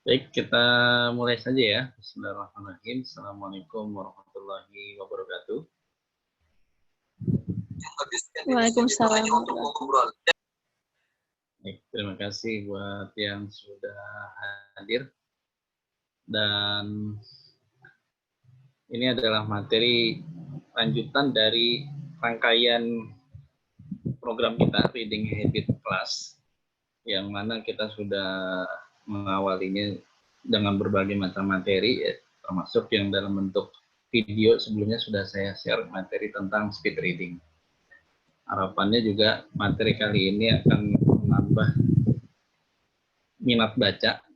Baik, kita mulai saja ya. Bismillahirrahmanirrahim. Assalamualaikum warahmatullahi wabarakatuh. Waalaikumsalam. Baik, terima kasih buat yang sudah hadir. Dan ini adalah materi lanjutan dari rangkaian program kita, Reading Habit Class, yang mana kita sudah mengawalinya dengan berbagai macam materi, ya, termasuk yang dalam bentuk video. Sebelumnya sudah saya share materi tentang speed reading. Harapannya juga materi kali ini akan menambah minat baca,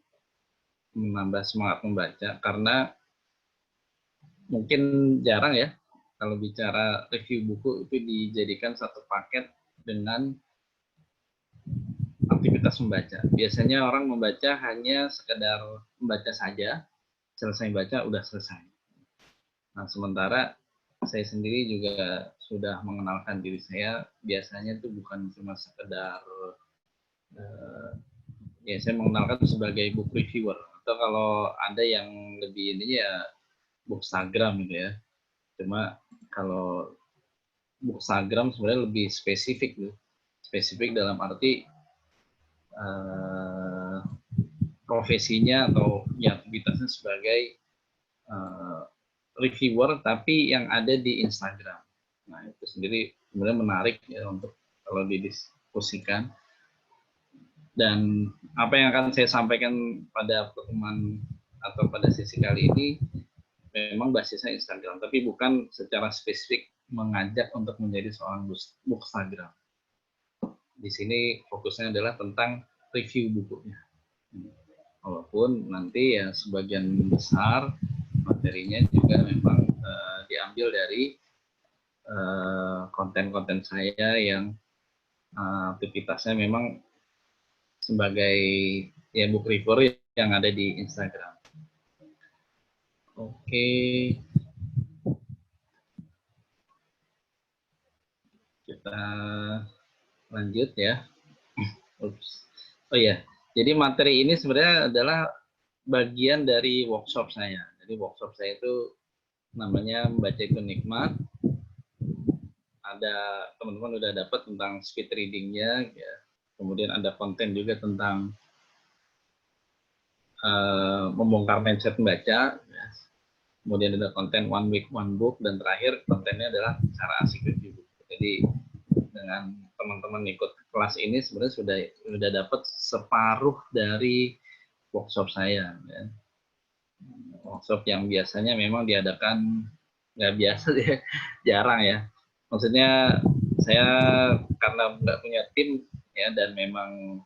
menambah semangat membaca, karena mungkin jarang ya kalau bicara review buku itu dijadikan satu paket dengan aktivitas membaca. Biasanya orang membaca hanya sekedar membaca saja, selesai baca udah selesai. Nah, sementara saya sendiri juga sudah mengenalkan diri saya, biasanya itu bukan cuma sekedar ya saya mengenalkan sebagai book reviewer, atau kalau ada yang lebih ini ya bookstagram gitu ya. Cuma kalau bookstagram sebenarnya lebih spesifik gitu. Spesifik dalam arti profesinya atau ya aktivitasnya sebagai reviewer tapi yang ada di Instagram. Nah, itu sendiri sebenarnya menarik ya untuk kalau didiskusikan. Dan apa yang akan saya sampaikan pada pertemuan atau pada sesi kali ini memang basisnya Instagram, tapi bukan secara spesifik mengajak untuk menjadi seorang bookstagram. Di sini fokusnya adalah tentang review bukunya. Walaupun nanti ya sebagian besar materinya juga memang diambil dari konten-konten saya yang aktivitasnya memang sebagai ya book reviewer yang ada di Instagram. Oke. Kita lanjut ya. Oh ya, jadi materi ini sebenarnya adalah bagian dari workshop saya. Jadi workshop saya itu namanya Membaca Itu Nikmat. Ada teman-teman udah dapat tentang speed readingnya, ya. Kemudian ada konten juga tentang membongkar mindset membaca. Ya. Kemudian ada konten one week one book, dan terakhir kontennya adalah cara asik review buku. Jadi dengan teman-teman ikut kelas ini sebenarnya sudah dapat separuh dari workshop saya. Ya. Workshop yang biasanya memang diadakan nggak biasa ya, jarang ya. Maksudnya saya karena nggak punya tim ya, dan memang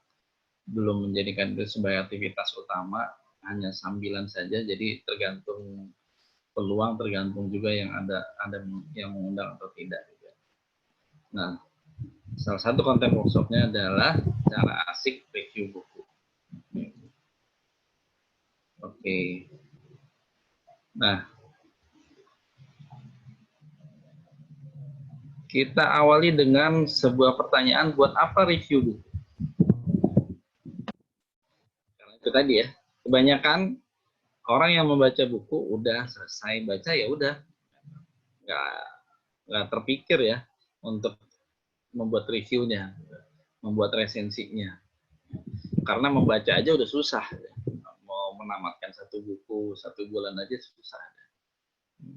belum menjadikan itu sebagai aktivitas utama, hanya sambilan saja. Jadi tergantung peluang, tergantung juga yang ada yang mengundang atau tidak. Nah, salah satu konten workshopnya adalah cara asik review buku. Oke. Nah, kita awali dengan sebuah pertanyaan, buat apa review buku? Karena itu tadi ya, kebanyakan orang yang membaca buku udah selesai baca ya udah, nggak terpikir ya untuk membuat reviewnya, membuat resensinya. Karena membaca aja udah susah, mau menamatkan satu buku 1 bulan aja susah.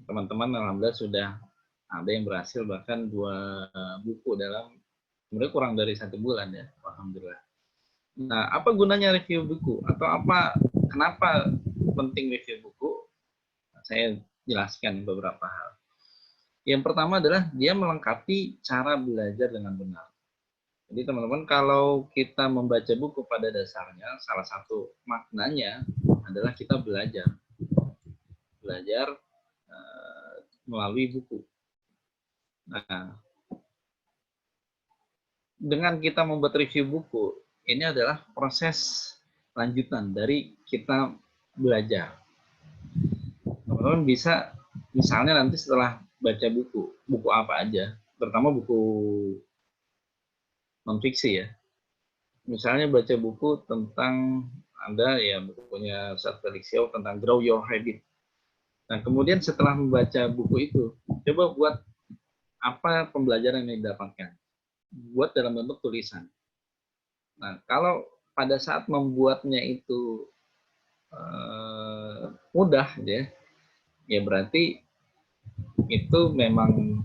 Teman-teman alhamdulillah sudah ada yang berhasil bahkan 2 buku dalam sebenarnya kurang dari 1 bulan ya, alhamdulillah. Nah, apa gunanya review buku atau kenapa penting review buku? Saya jelaskan beberapa hal. Yang pertama adalah dia melengkapi cara belajar dengan benar. Jadi teman-teman, kalau kita membaca buku pada dasarnya, salah satu maknanya adalah kita belajar melalui buku. Nah, dengan kita membuat review buku, ini adalah proses lanjutan dari kita belajar. Teman-teman bisa, misalnya nanti setelah baca buku apa aja, terutama buku non-fiksi ya. Misalnya baca buku tentang ada ya bukunya Ustaz Felix Yeo tentang Grow Your Habit. Nah, kemudian setelah membaca buku itu, coba buat apa pembelajaran yang didapatkan. Buat dalam bentuk tulisan. Nah, kalau pada saat membuatnya itu mudah, ya berarti itu memang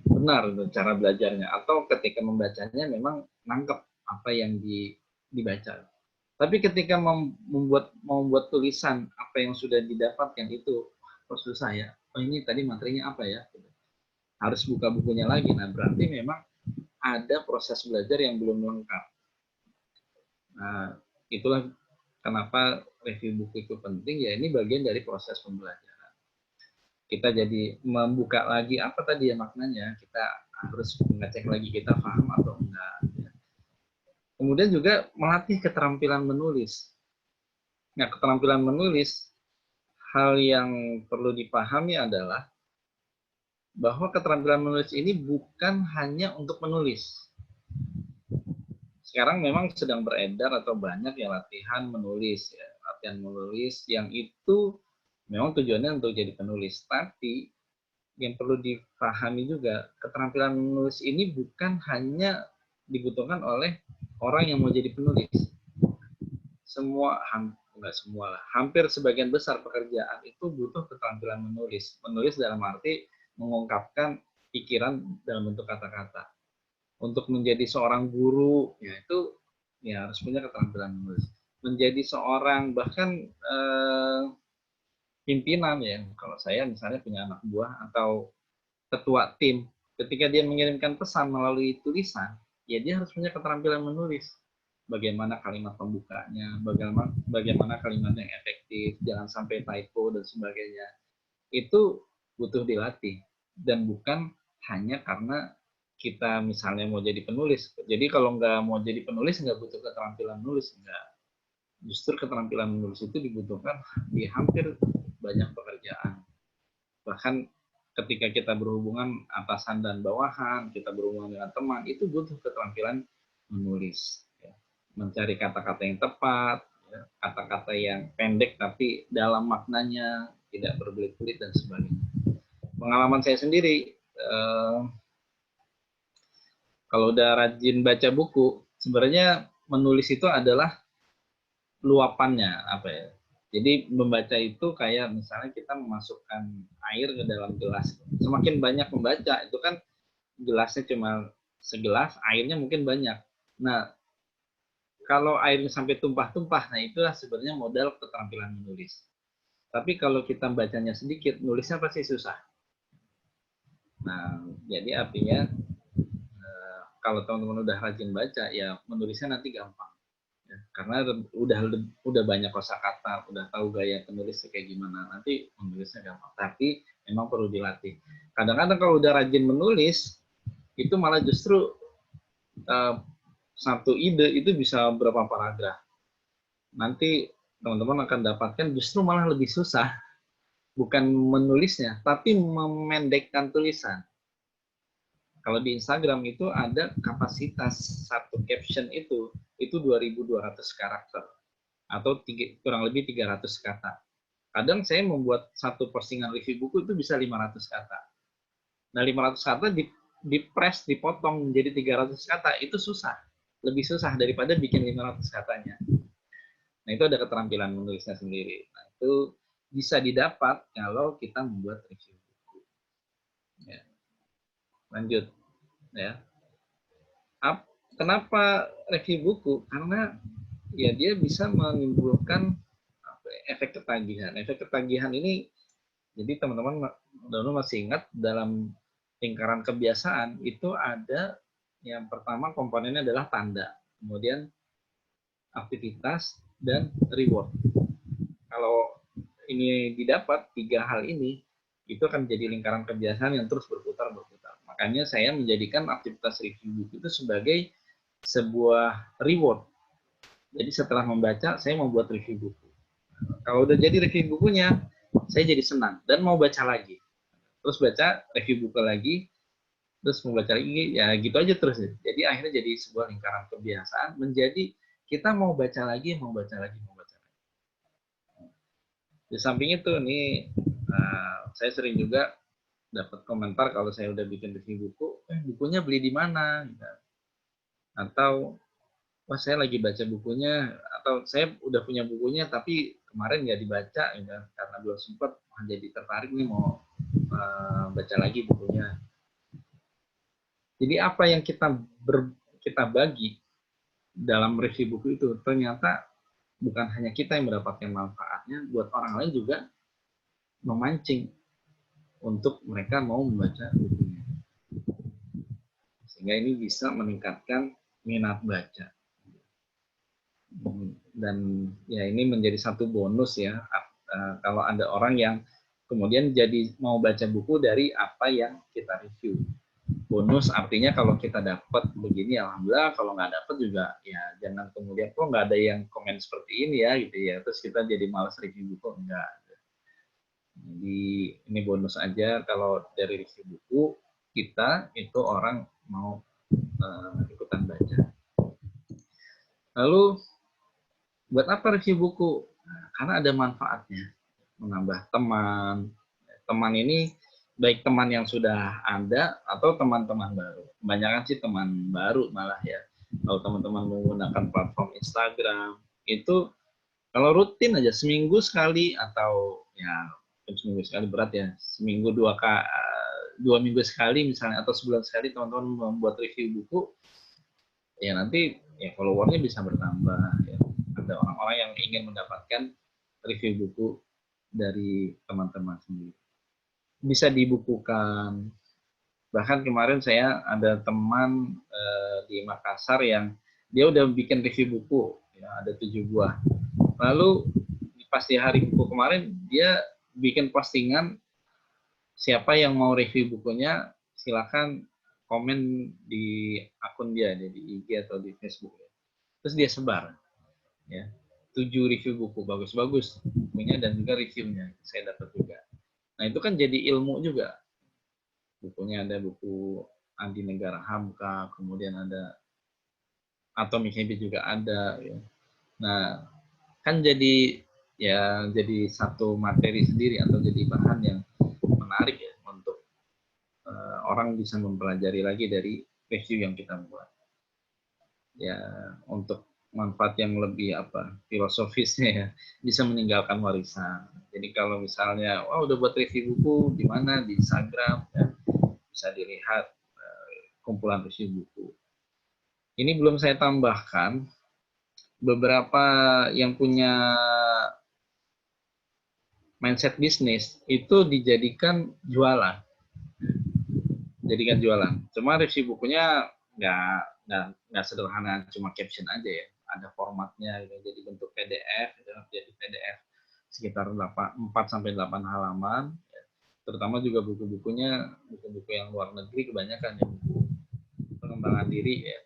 benar cara belajarnya. Atau ketika membacanya memang nangkep apa yang dibaca. Tapi ketika membuat tulisan apa yang sudah didapatkan itu susah ya. Oh ini tadi materinya apa ya? Harus buka bukunya lagi. Nah berarti memang ada proses belajar yang belum lengkap. Nah itulah kenapa review buku itu penting. Ya ini bagian dari proses pembelajaran. Kita jadi membuka lagi apa tadi ya maknanya. Kita harus mengecek lagi kita paham atau enggak. Kemudian juga melatih keterampilan menulis. Nah, keterampilan menulis, hal yang perlu dipahami adalah bahwa keterampilan menulis ini bukan hanya untuk menulis. Sekarang memang sedang beredar atau banyak yang latihan menulis, ya. Latihan menulis yang itu memang tujuannya untuk jadi penulis. Tapi yang perlu dipahami juga, keterampilan menulis ini bukan hanya dibutuhkan oleh orang yang mau jadi penulis. Enggak semua lah, hampir sebagian besar pekerjaan itu butuh keterampilan menulis. Menulis dalam arti mengungkapkan pikiran dalam bentuk kata-kata. Untuk menjadi seorang guru, ya itu ya harus punya keterampilan menulis. Menjadi seorang bahkan pimpinan ya, kalau saya misalnya punya anak buah atau ketua tim, ketika dia mengirimkan pesan melalui tulisan, ya dia harus punya keterampilan menulis. Bagaimana kalimat pembukanya, bagaimana kalimat yang efektif, jangan sampai typo dan sebagainya. Itu butuh dilatih dan bukan hanya karena kita misalnya mau jadi penulis. Jadi kalau nggak mau jadi penulis nggak butuh keterampilan menulis, nggak. Justru keterampilan menulis itu dibutuhkan di hampir banyak pekerjaan. Bahkan ketika kita berhubungan atasan dan bawahan, kita berhubungan dengan teman, itu butuh keterampilan menulis. Mencari kata-kata yang tepat, kata-kata yang pendek tapi dalam maknanya, tidak berbelit-belit dan sebagainya. Pengalaman saya sendiri, kalau udah rajin baca buku, sebenarnya menulis itu adalah luapannya, apa ya? Jadi membaca itu kayak misalnya kita memasukkan air ke dalam gelas. Semakin banyak membaca, itu kan gelasnya cuma segelas, airnya mungkin banyak. Nah, kalau airnya sampai tumpah-tumpah, nah itulah sebenarnya modal keterampilan menulis. Tapi kalau kita bacanya sedikit, nulisnya pasti susah. Nah, jadi artinya kalau teman-teman udah rajin baca, ya menulisnya nanti gampang. Ya, karena udah banyak kosakata, udah tahu gaya penulis kayak gimana, nanti menulisnya gampang. Tapi memang perlu dilatih. Kadang-kadang kalau udah rajin menulis, itu malah justru satu ide itu bisa berapa paragraf. Nanti teman-teman akan dapatkan justru malah lebih susah. Bukan menulisnya, tapi memendekkan tulisan. Kalau di Instagram itu ada kapasitas satu caption itu 2.200 karakter. Atau kurang lebih 300 kata. Kadang saya membuat satu postingan review buku itu bisa 500 kata. Nah 500 kata di-press, dipotong menjadi 300 kata, itu susah. Lebih susah daripada bikin 500 katanya. Nah, itu ada keterampilan menulisnya sendiri. Nah, itu bisa didapat kalau kita membuat review buku. Ya. Lanjut. Ya. Kenapa review buku? Karena ya dia bisa menimbulkan efek ketagihan. Efek ketagihan ini, jadi teman-teman masih ingat dalam lingkaran kebiasaan itu ada yang pertama komponennya adalah tanda, kemudian aktivitas, dan reward. Kalau ini didapat, tiga hal ini, itu akan menjadi lingkaran kebiasaan yang terus berputar. Makanya saya menjadikan aktivitas review buku itu sebagai sebuah reward. Jadi setelah membaca, saya membuat review buku. Kalau udah jadi review bukunya, saya jadi senang dan mau baca lagi. Terus baca, review buku lagi, terus membaca lagi, ya gitu aja terus. Jadi akhirnya jadi sebuah lingkaran kebiasaan, menjadi kita mau baca lagi. Di samping itu nih, saya sering juga dapat komentar kalau saya udah bikin review buku, bukunya beli di mana? Gitu. Atau, wah saya lagi baca bukunya, atau saya udah punya bukunya tapi kemarin nggak dibaca, gitu, karena belum sempat, jadi tertarik nih mau baca lagi bukunya. Jadi apa yang kita bagi dalam review buku itu ternyata bukan hanya kita yang mendapatkan manfaatnya, buat orang lain juga memancing untuk mereka mau membaca bukunya. Sehingga ini bisa meningkatkan minat baca. Dan ya ini menjadi satu bonus ya, kalau ada orang yang kemudian jadi mau baca buku dari apa yang kita review. Bonus artinya kalau kita dapat begini alhamdulillah, kalau nggak dapat juga ya jangan kemudian kok nggak ada yang komen seperti ini ya gitu ya, terus kita jadi malas review buku, enggak. Jadi ini bonus aja kalau dari review buku kita itu orang mau ikutan baca. Lalu buat apa review buku? Nah, karena ada manfaatnya, menambah teman. Teman ini baik teman yang sudah ada atau teman-teman baru. Kebanyakan sih teman baru malah ya. Kalau teman-teman menggunakan platform Instagram, itu kalau rutin aja seminggu sekali atau ya seminggu sekali berat ya, seminggu dua minggu sekali misalnya atau sebulan sekali teman-teman membuat review buku, ya nanti ya followernya bisa bertambah. Ya. Ada orang-orang yang ingin mendapatkan review buku dari teman-teman sendiri. Bisa dibukukan. Bahkan kemarin saya ada teman di Makassar yang dia udah bikin review buku, ya, ada 7 buah. Lalu pas di hari buku kemarin dia bikin postingan, siapa yang mau review bukunya silakan komen di akun dia di IG atau di Facebook. Terus dia sebar, ya 7 review buku bagus-bagus bukunya dan juga reviewnya saya dapat juga. Nah itu kan jadi ilmu juga. Bukunya ada buku Andi Negara Hamka, kemudian ada Atomic Habits juga ada. Ya. Nah kan jadi ya jadi satu materi sendiri atau jadi bahan yang menarik ya untuk orang bisa mempelajari lagi dari review yang kita buat. Ya untuk manfaat yang lebih filosofisnya ya, bisa meninggalkan warisan. Jadi kalau misalnya wah udah buat review buku di mana di Instagram ya, bisa dilihat kumpulan review buku. Ini belum saya tambahkan beberapa yang punya mindset bisnis itu dijadikan jualan. Jadikan jualan. Cuma review bukunya nggak sederhana cuma caption aja ya. Ada formatnya gitu. Jadi bentuk PDF, jadi PDF sekitar 4 sampai 8 halaman. Terutama juga buku-bukunya buku-buku yang luar negeri kebanyakan ya, buku pengembangan diri ya.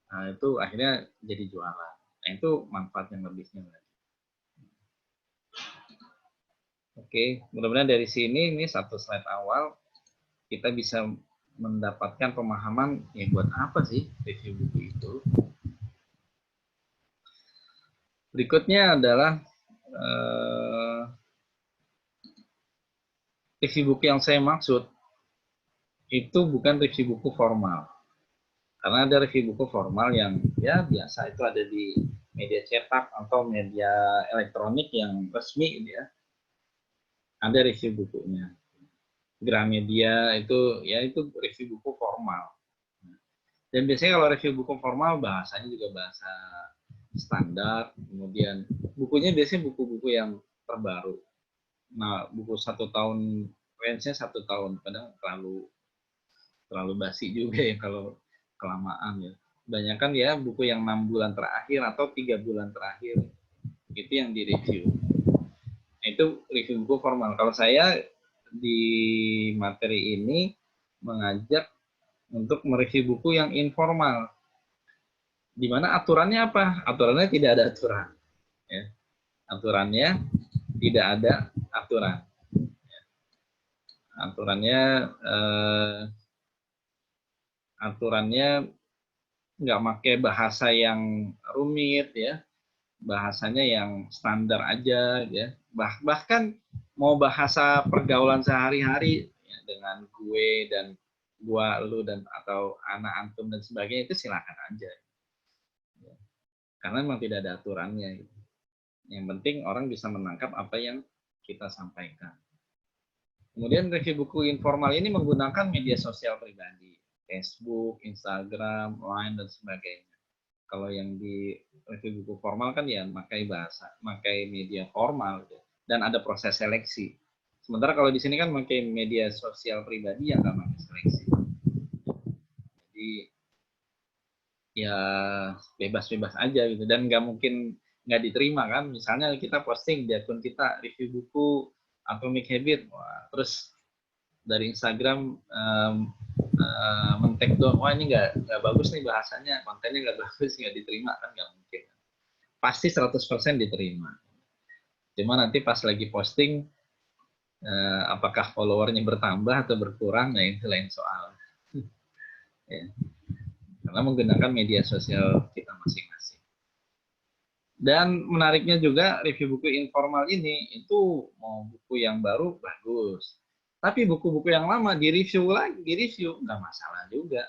Nah, itu akhirnya jadi jualan. Nah, itu manfaat yang lebihnya. Oke, mudah-mudahan dari sini ini satu slide awal kita bisa mendapatkan pemahaman ya buat apa sih review buku itu. Berikutnya adalah review buku yang saya maksud itu bukan review buku formal. Karena ada review buku formal yang ya biasa itu ada di media cetak atau media elektronik yang resmi gitu ya. Ada review bukunya. Gramedia itu ya itu review buku formal. Dan biasanya kalau review buku formal bahasanya juga bahasa standar, kemudian bukunya biasanya buku-buku yang terbaru. Nah, buku 1 tahun, range-nya 1 tahun, kadang terlalu basi juga ya kalau kelamaan ya. Kebanyakan ya buku yang 6 bulan terakhir atau 3 bulan terakhir itu yang direview. Nah, itu review buku formal. Kalau saya di materi ini mengajak untuk mereview buku yang informal. Di mana aturannya apa? Aturannya tidak ada aturan. Ya. Aturannya tidak ada aturan. Aturannya nggak pakai bahasa yang rumit ya. bahasanya yang standar aja ya. Bahkan mau bahasa pergaulan sehari-hari ya, dengan gue dan gua, lu, dan atau anak antum dan sebagainya, itu silakan aja. Ya. Karena memang tidak ada aturannya gitu. Yang penting orang bisa menangkap apa yang kita sampaikan. Kemudian review buku informal ini menggunakan media sosial pribadi, Facebook, Instagram, Line, dan sebagainya. Kalau yang di review buku formal kan ya pakai media formal gitu. Dan ada proses seleksi. Sementara kalau di sini kan pakai media sosial pribadi yang nggak pakai seleksi. Jadi ya bebas-bebas aja gitu, dan nggak mungkin nggak diterima kan. Misalnya kita posting di akun kita review buku Atomic Habit, wah, terus dari Instagram men-tag doang, wah ini nggak bagus nih bahasanya, kontennya nggak bagus, nggak diterima kan, nggak mungkin. Pasti 100% diterima. Cuma nanti pas lagi posting, apakah followernya bertambah atau berkurang, nah itu lain soal. Ya. Karena menggunakan media sosial kita masing-masing. Dan menariknya juga review buku informal ini, itu mau buku yang baru bagus. Tapi buku-buku yang lama direview nggak masalah juga.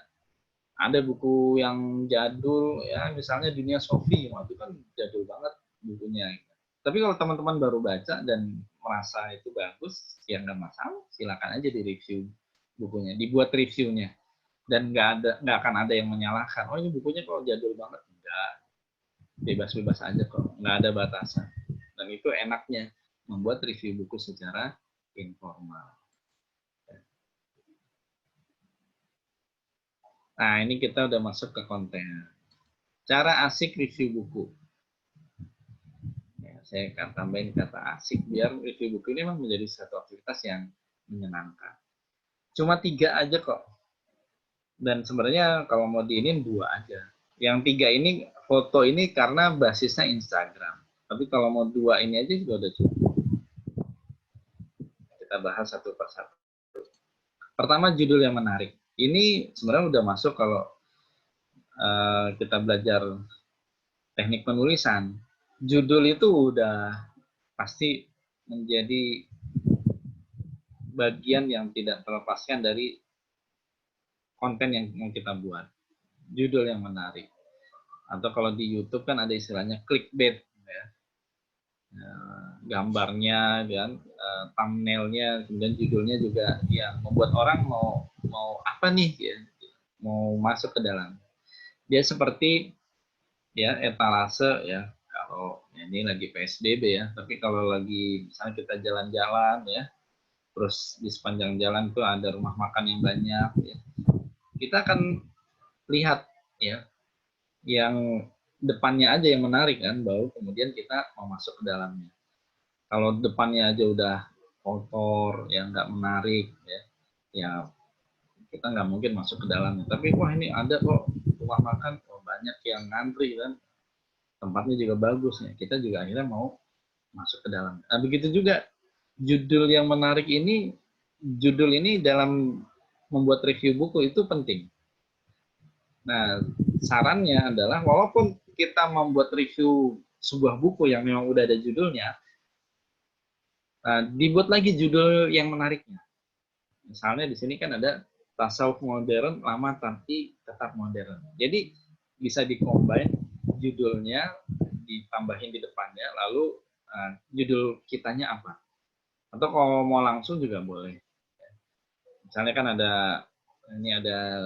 Ada buku yang jadul ya, misalnya Dunia Sofi, itu kan jadul banget bukunya. Tapi kalau teman-teman baru baca dan merasa itu bagus, ya nggak masalah, silakan aja direview bukunya, dibuat reviewnya, dan nggak akan ada yang menyalahkan. Oh ini bukunya kok jadul banget, enggak, bebas-bebas aja kok, nggak ada batasan. Dan itu enaknya membuat review buku secara informal. Nah, ini kita udah masuk ke konten. Cara asik review buku. Ya, saya akan tambahin kata asik biar review buku ini memang menjadi satu aktivitas yang menyenangkan. Cuma 3 aja kok. Dan sebenarnya kalau mau diinin 2 aja. Yang 3 ini, foto ini karena basisnya Instagram. Tapi kalau mau 2 ini aja juga udah cukup. Kita bahas satu persatu. Pertama, judul yang menarik. Ini sebenarnya udah masuk kalau kita belajar teknik penulisan. Judul itu udah pasti menjadi bagian yang tidak terlepaskan dari konten yang kita buat. Judul yang menarik. Atau kalau di YouTube kan ada istilahnya clickbait, ya. Gambarnya dan thumbnailnya, kemudian judulnya juga yang membuat orang mau apa nih, ya, mau masuk ke dalam. Dia seperti ya etalase ya, kalau ini lagi PSBB ya, tapi kalau lagi misalnya kita jalan-jalan ya, terus di sepanjang jalan tuh ada rumah makan yang banyak ya, kita akan lihat ya yang depannya aja yang menarik kan, baru kemudian kita mau masuk ke dalamnya. Kalau depannya aja udah kotor, yang nggak menarik, ya kita nggak mungkin masuk ke dalamnya. Tapi wah ini ada kok rumah makan, oh, banyak yang ngantri kan, tempatnya juga bagus ya, kita juga akhirnya mau masuk ke dalam. Nah begitu juga judul yang menarik ini, judul ini dalam membuat review buku itu penting. Nah sarannya adalah walaupun kita membuat review sebuah buku yang memang udah ada judulnya, dibuat lagi judul yang menariknya. Misalnya di sini kan ada tasawuf modern lama tapi tetap modern. Jadi bisa dikombin judulnya, ditambahin di depannya, lalu judul kitanya apa. Atau kalau mau langsung juga boleh. Misalnya kan ada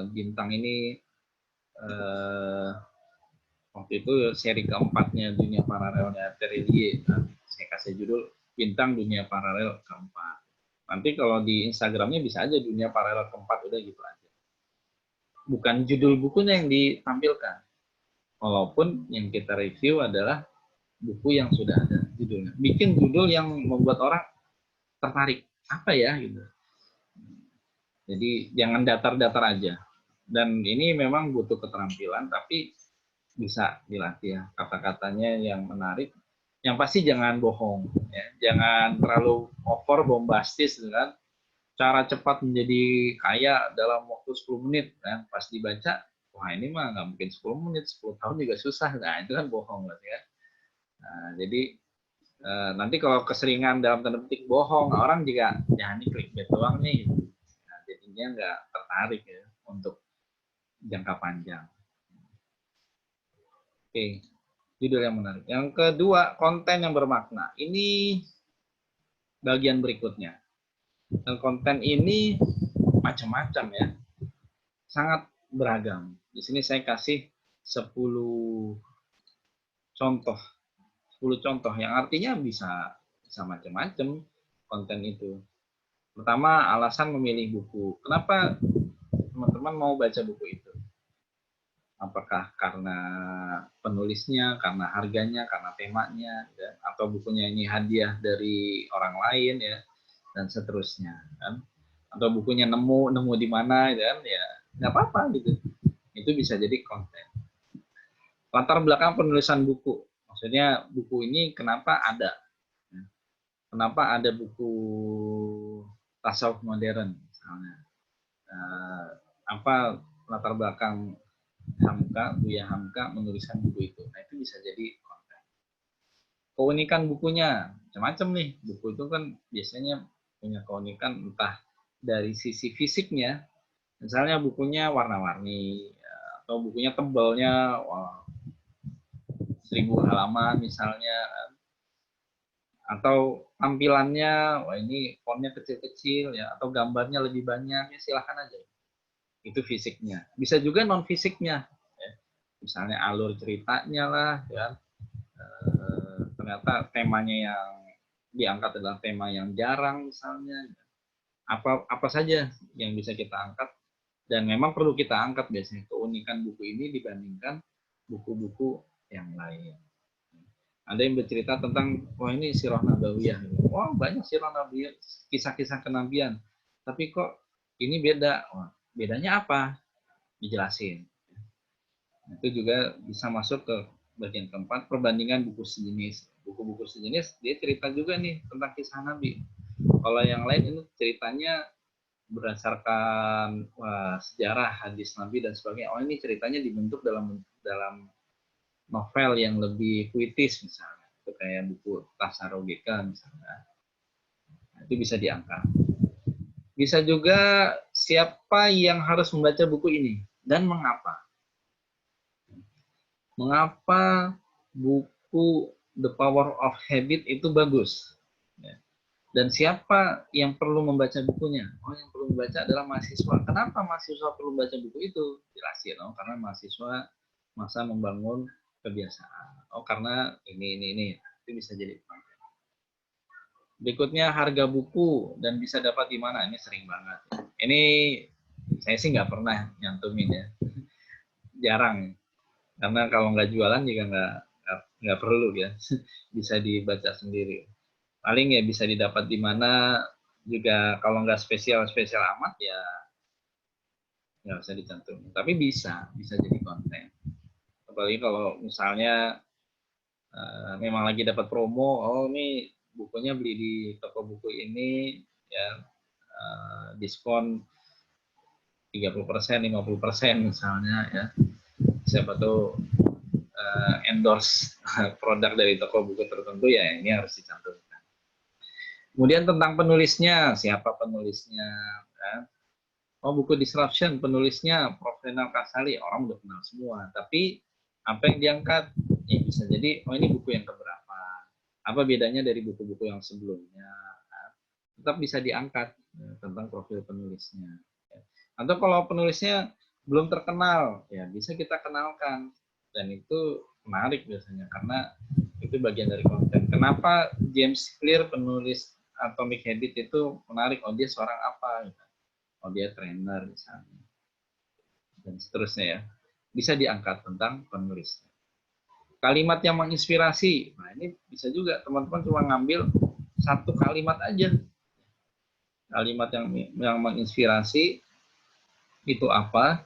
bintang ini waktu itu seri keempatnya Dunia Paralelnya Terelie. Saya kasih judul Bintang Dunia Paralel Keempat. Nanti kalau di Instagramnya bisa aja Dunia Paralel Keempat, udah gitu aja. Bukan judul bukunya yang ditampilkan. Walaupun yang kita review adalah buku yang sudah ada judulnya. Bikin judul yang membuat orang tertarik. Apa ya gitu. Jadi jangan datar-datar aja. Dan ini memang butuh keterampilan, tapi bisa dilatih ya. Kata-katanya yang menarik. Yang pasti jangan bohong. Ya. Jangan terlalu over bombastis dengan cara cepat menjadi kaya dalam waktu 10 menit. Kan? Pas dibaca, wah ini mah nggak mungkin 10 menit, 10 tahun juga susah. Nah itu kan bohong berarti ya. Nah, jadi nanti kalau keseringan dalam tanda petik bohong, orang juga ya ini clickbait doang nih. Nah, jadinya nggak tertarik ya untuk jangka panjang. Oke, judul yang menarik. Yang kedua, konten yang bermakna. Ini bagian berikutnya. Dan konten ini macam-macam ya. Sangat beragam. Di sini saya kasih 10 contoh. 10 contoh yang artinya bisa macam-macam konten itu. Pertama, alasan memilih buku. Kenapa teman-teman mau baca buku itu? Apakah karena penulisnya, karena harganya, karena temanya, ya? Atau bukunya ini hadiah dari orang lain ya, dan seterusnya, kan? Atau bukunya nemu di mana, kan? Ya nggak apa-apa gitu. Itu bisa jadi konten. Latar belakang penulisan buku, maksudnya buku ini kenapa ada? Kenapa ada buku tasawuf modern, misalnya? Apa latar belakang Buya Hamka menuliskan buku itu. Nah, itu bisa jadi konten. Keunikan bukunya, macam-macam nih. Buku itu kan biasanya punya keunikan entah dari sisi fisiknya, misalnya bukunya warna-warni, atau bukunya tebalnya 1000 halaman misalnya, atau tampilannya, wah ini fontnya kecil-kecil ya, atau gambarnya lebih banyak, ya silahkan aja. Itu fisiknya. Bisa juga non fisiknya, ya. Misalnya alur ceritanya lah, ya. Ternyata temanya yang diangkat adalah tema yang jarang misalnya. Apa saja yang bisa kita angkat, dan memang perlu kita angkat biasanya keunikan buku ini dibandingkan buku-buku yang lain. Ada yang bercerita tentang, wah ini sirah nabawiyah, wah banyak sirah nabawiyah, kisah-kisah kenabian, tapi kok ini beda. Wah, bedanya apa? Dijelasin. Itu juga bisa masuk ke bagian keempat, perbandingan buku sejenis. Buku-buku sejenis dia cerita juga nih tentang kisah Nabi. Kalau yang lain ini ceritanya berdasarkan sejarah hadis Nabi dan sebagainya. Oh ini ceritanya dibentuk dalam novel yang lebih puitis misalnya. Itu kayak buku Tasarogeka misalnya. Nah, itu bisa diangkat. Bisa juga siapa yang harus membaca buku ini dan mengapa. Mengapa buku The Power of Habit itu bagus. Dan siapa yang perlu membaca bukunya? Oh, yang perlu membaca adalah mahasiswa. Kenapa mahasiswa perlu membaca buku itu? Jelasin, karena mahasiswa masa membangun kebiasaan. Oh, karena ini. Itu bisa jadi konten. Berikutnya harga buku dan bisa dapat di mana? Ini sering banget. Ini saya sih nggak pernah nyantumin ya. Jarang. Karena kalau nggak jualan juga nggak perlu ya. Bisa dibaca sendiri. Paling ya bisa didapat di mana juga, kalau nggak spesial amat ya nggak usah dicantumin. Tapi bisa jadi konten. Apalagi kalau misalnya memang lagi dapat promo, oh ini bukunya beli di toko buku ini ya, diskon 30%, 50% misalnya ya. Siapa tuh endorse produk dari toko buku tertentu, ya ini harus dicantumkan. Kemudian tentang penulisnya, siapa penulisnya? Kan? Oh, buku Disruption, penulisnya Prof. Renal Kasali, orang udah kenal semua. Tapi apa yang diangkat? Ya bisa jadi, oh ini buku yang keberapa? Apa bedanya dari buku-buku yang sebelumnya? Tetap bisa diangkat tentang profil penulisnya. Atau kalau penulisnya belum terkenal, ya bisa kita kenalkan. Dan itu menarik biasanya, karena itu bagian dari konten. Kenapa James Clear, penulis Atomic Habit itu menarik? Oh dia seorang apa? Oh dia trainer misalnya. Dan seterusnya ya. Bisa diangkat tentang penulisnya. Kalimat yang menginspirasi. Nah ini bisa juga teman-teman cuma ngambil satu kalimat aja. Kalimat yang menginspirasi itu apa?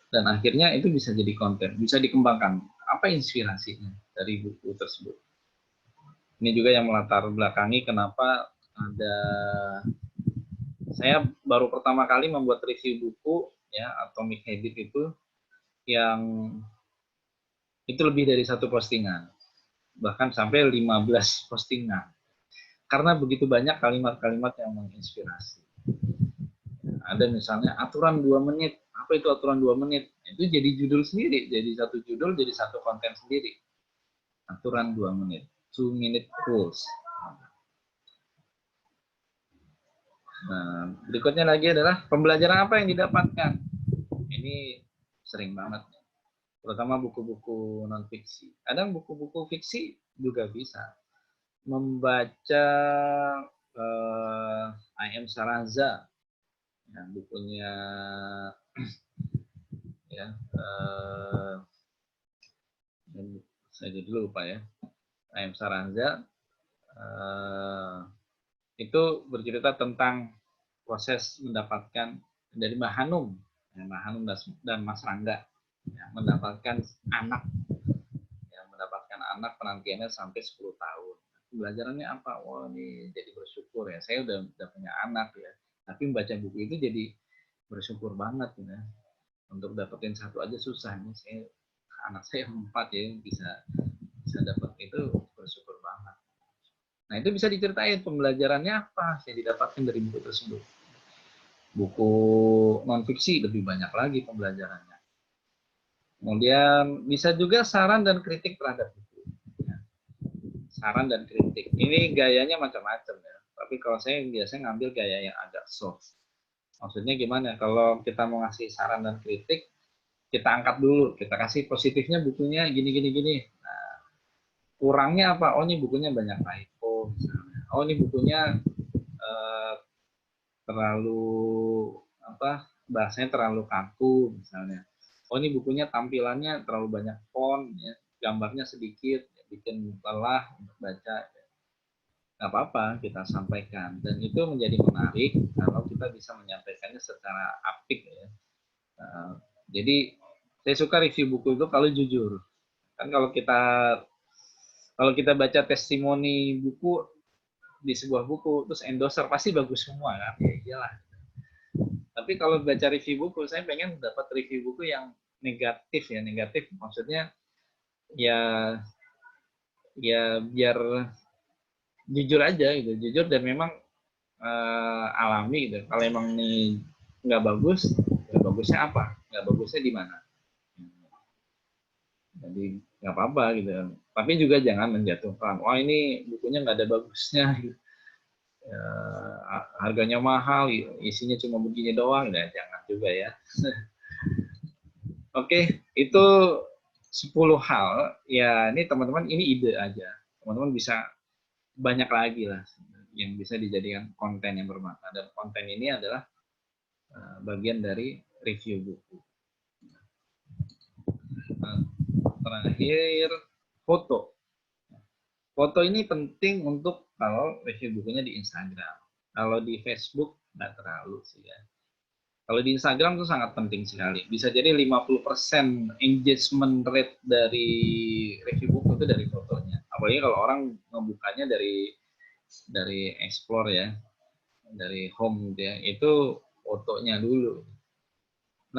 Dan akhirnya itu bisa jadi konten. Bisa dikembangkan. Apa inspirasinya dari buku tersebut? Ini juga yang melatar belakangi kenapa saya baru pertama kali membuat review buku ya Atomic Habit itu, yang itu lebih dari satu postingan. bahkan sampai 15 postingan. Karena begitu banyak kalimat-kalimat yang menginspirasi. Ada misalnya aturan 2 menit. Apa itu aturan 2 menit? Itu jadi judul sendiri, jadi satu judul, jadi satu konten sendiri. Aturan 2 menit, 2 minute rules. Nah, berikutnya lagi adalah pembelajaran apa yang didapatkan. Ini sering banget, terutama buku-buku non-fiksi. Kadang buku-buku fiksi juga bisa. Membaca I.M. Saraza, ya, bukunya ya, saya jadi lupa ya. I.M. Saraza itu bercerita tentang proses mendapatkan dari Mbak Hanum, ya, Mbak Hanum dan Mas Rangga, ya, mendapatkan anak penantiannya sampai 10 tahun. Pembelajarannya apa? Wah, ini jadi bersyukur ya. Saya udah punya anak ya. Tapi membaca buku itu jadi bersyukur banget ya. Untuk dapetin satu aja susah. Ini anak saya 4 ya, bisa dapat itu bersyukur banget. Nah, itu bisa diceritain pembelajarannya apa yang didapatkan dari buku tersebut. Buku non-fiksi lebih banyak lagi pembelajarannya. Kemudian bisa juga saran dan kritik terhadap buku. Saran dan kritik. Ini gayanya macam-macam ya. Tapi kalau saya biasanya ngambil gaya yang agak soft. Maksudnya gimana? Kalau kita mau ngasih saran dan kritik, kita angkat dulu. Kita kasih positifnya bukunya gini. Nah, kurangnya apa? Oh, ini bukunya banyak typo misalnya. Oh, ini bukunya terlalu bahasanya terlalu kaku misalnya. Oh, ini bukunya tampilannya terlalu banyak font ya, gambarnya sedikit, ya, bikin lelah untuk baca. Nggak apa-apa kita sampaikan, dan itu menjadi menarik kalau kita bisa menyampaikannya secara apik ya. Jadi saya suka review buku itu kalau jujur. Kan kalau kita baca testimoni buku di sebuah buku terus endorser pasti bagus semua kan, ya iyalah. Tapi kalau baca review buku, saya pengen dapat review buku yang negatif ya. Negatif maksudnya ya biar jujur aja gitu, jujur dan memang alami gitu. Kalau emang ini nggak bagus, ya bagusnya apa? Nggak bagusnya di mana? Jadi nggak apa-apa gitu. Tapi juga jangan menjatuhkan. Wah, ini bukunya nggak ada bagusnya. Gitu. Ya, harganya mahal, isinya cuma begini doang, ya jangan juga ya. Oke, itu 10 hal. Ya, ini teman-teman, ini ide aja. Teman-teman bisa banyak lagi lah yang bisa dijadikan konten yang bermakna. Dan konten ini adalah bagian dari review buku. Nah, terakhir, foto. Foto ini penting untuk kalau review bukunya di Instagram. Kalau di Facebook, nggak terlalu sih ya. Kalau di Instagram itu sangat penting sekali. Bisa jadi 50% engagement rate dari review buku itu dari fotonya. Apalagi kalau orang ngebukanya dari explore ya, dari home gitu ya, itu fotonya dulu.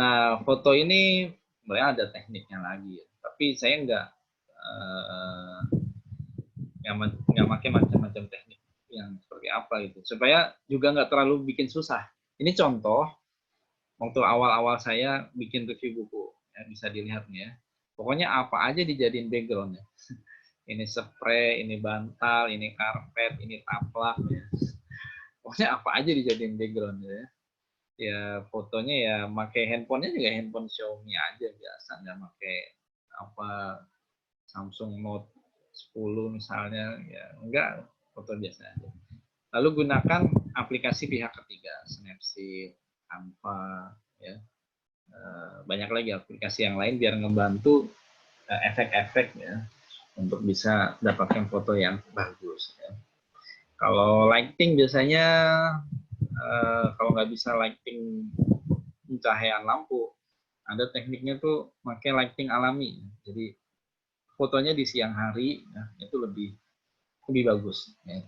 Nah, foto ini sebenarnya ada tekniknya lagi ya. Tapi saya nggak pakai macam-macam teknik yang seperti apa gitu. Supaya juga nggak terlalu bikin susah. Ini contoh waktu awal-awal saya bikin review buku, ya, bisa dilihat nih ya. Pokoknya apa aja dijadiin background ya. Ini spray, ini bantal, ini karpet, ini taplak ya. Pokoknya apa aja dijadiin background ya. Ya fotonya ya pakai handphonenya juga handphone Xiaomi aja biasa, nggak pakai apa Samsung Note 10 misalnya, ya enggak, foto biasa aja. Lalu gunakan aplikasi pihak ketiga, Snapseed, Canva, ya. Banyak lagi aplikasi yang lain biar ngebantu efek-efek ya untuk bisa dapatkan foto yang bagus ya. Kalau lighting biasanya kalau nggak bisa lighting pencahayaan lampu, ada tekniknya tuh pakai lighting alami. Jadi fotonya di siang hari ya, itu lebih bagus ya.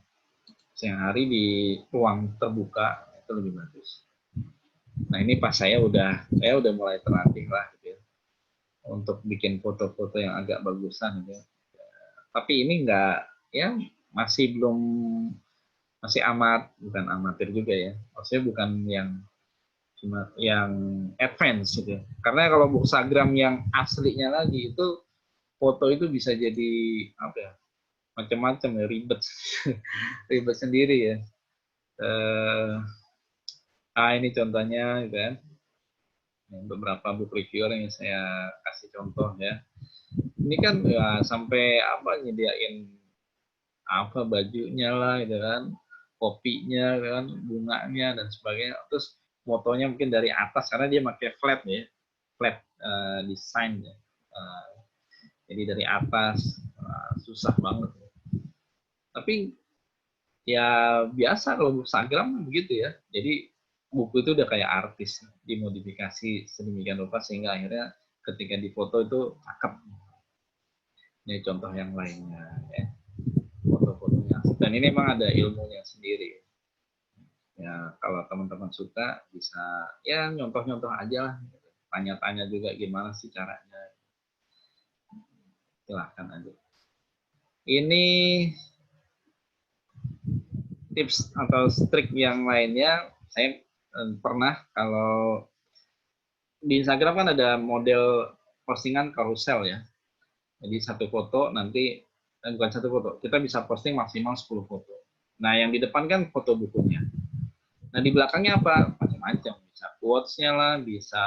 Siang hari di ruang terbuka itu lebih bagus. Nah, ini pas saya udah mulai terlatih lah gitu ya, untuk bikin foto-foto yang agak bagusan gitu ya. Tapi ini enggak, ya masih belum, masih bukan amatir juga ya. Maksudnya bukan yang cuma yang advance gitu. Karena kalau Bookstagram yang aslinya lagi itu foto itu bisa jadi apa ya? Macam-macam ya, ribet. Ribet sendiri ya. Ini contohnya gitu kan. Beberapa book reviewer yang saya kasih contoh ya. Ini kan ya sampai apa nyediain apa bajunya lah gitu kan, kopinya kan, bunganya dan sebagainya. Terus fotonya mungkin dari atas karena dia pakai flat ya, flat design ya. Jadi dari atas susah banget. Tapi ya biasa kalau Instagram begitu ya. Jadi buku itu udah kayak artis, dimodifikasi sedemikian rupa sehingga akhirnya ketika difoto itu cakep. Ini contoh yang lainnya ya. Foto-fotonya. Dan ini memang ada ilmunya sendiri. Ya kalau teman-teman suka bisa ya nyontoh-nyontoh aja lah. Tanya-tanya juga gimana sih caranya. Silahkan aja. Ini tips atau trik yang lainnya, saya pernah kalau di Instagram kan ada model postingan carousel ya. Jadi satu foto nanti, bukan satu foto, kita bisa posting maksimal 10 foto. Nah yang di depan kan foto bukunya. Nah di belakangnya apa? Macam-macam. Bisa quotes-nya lah, bisa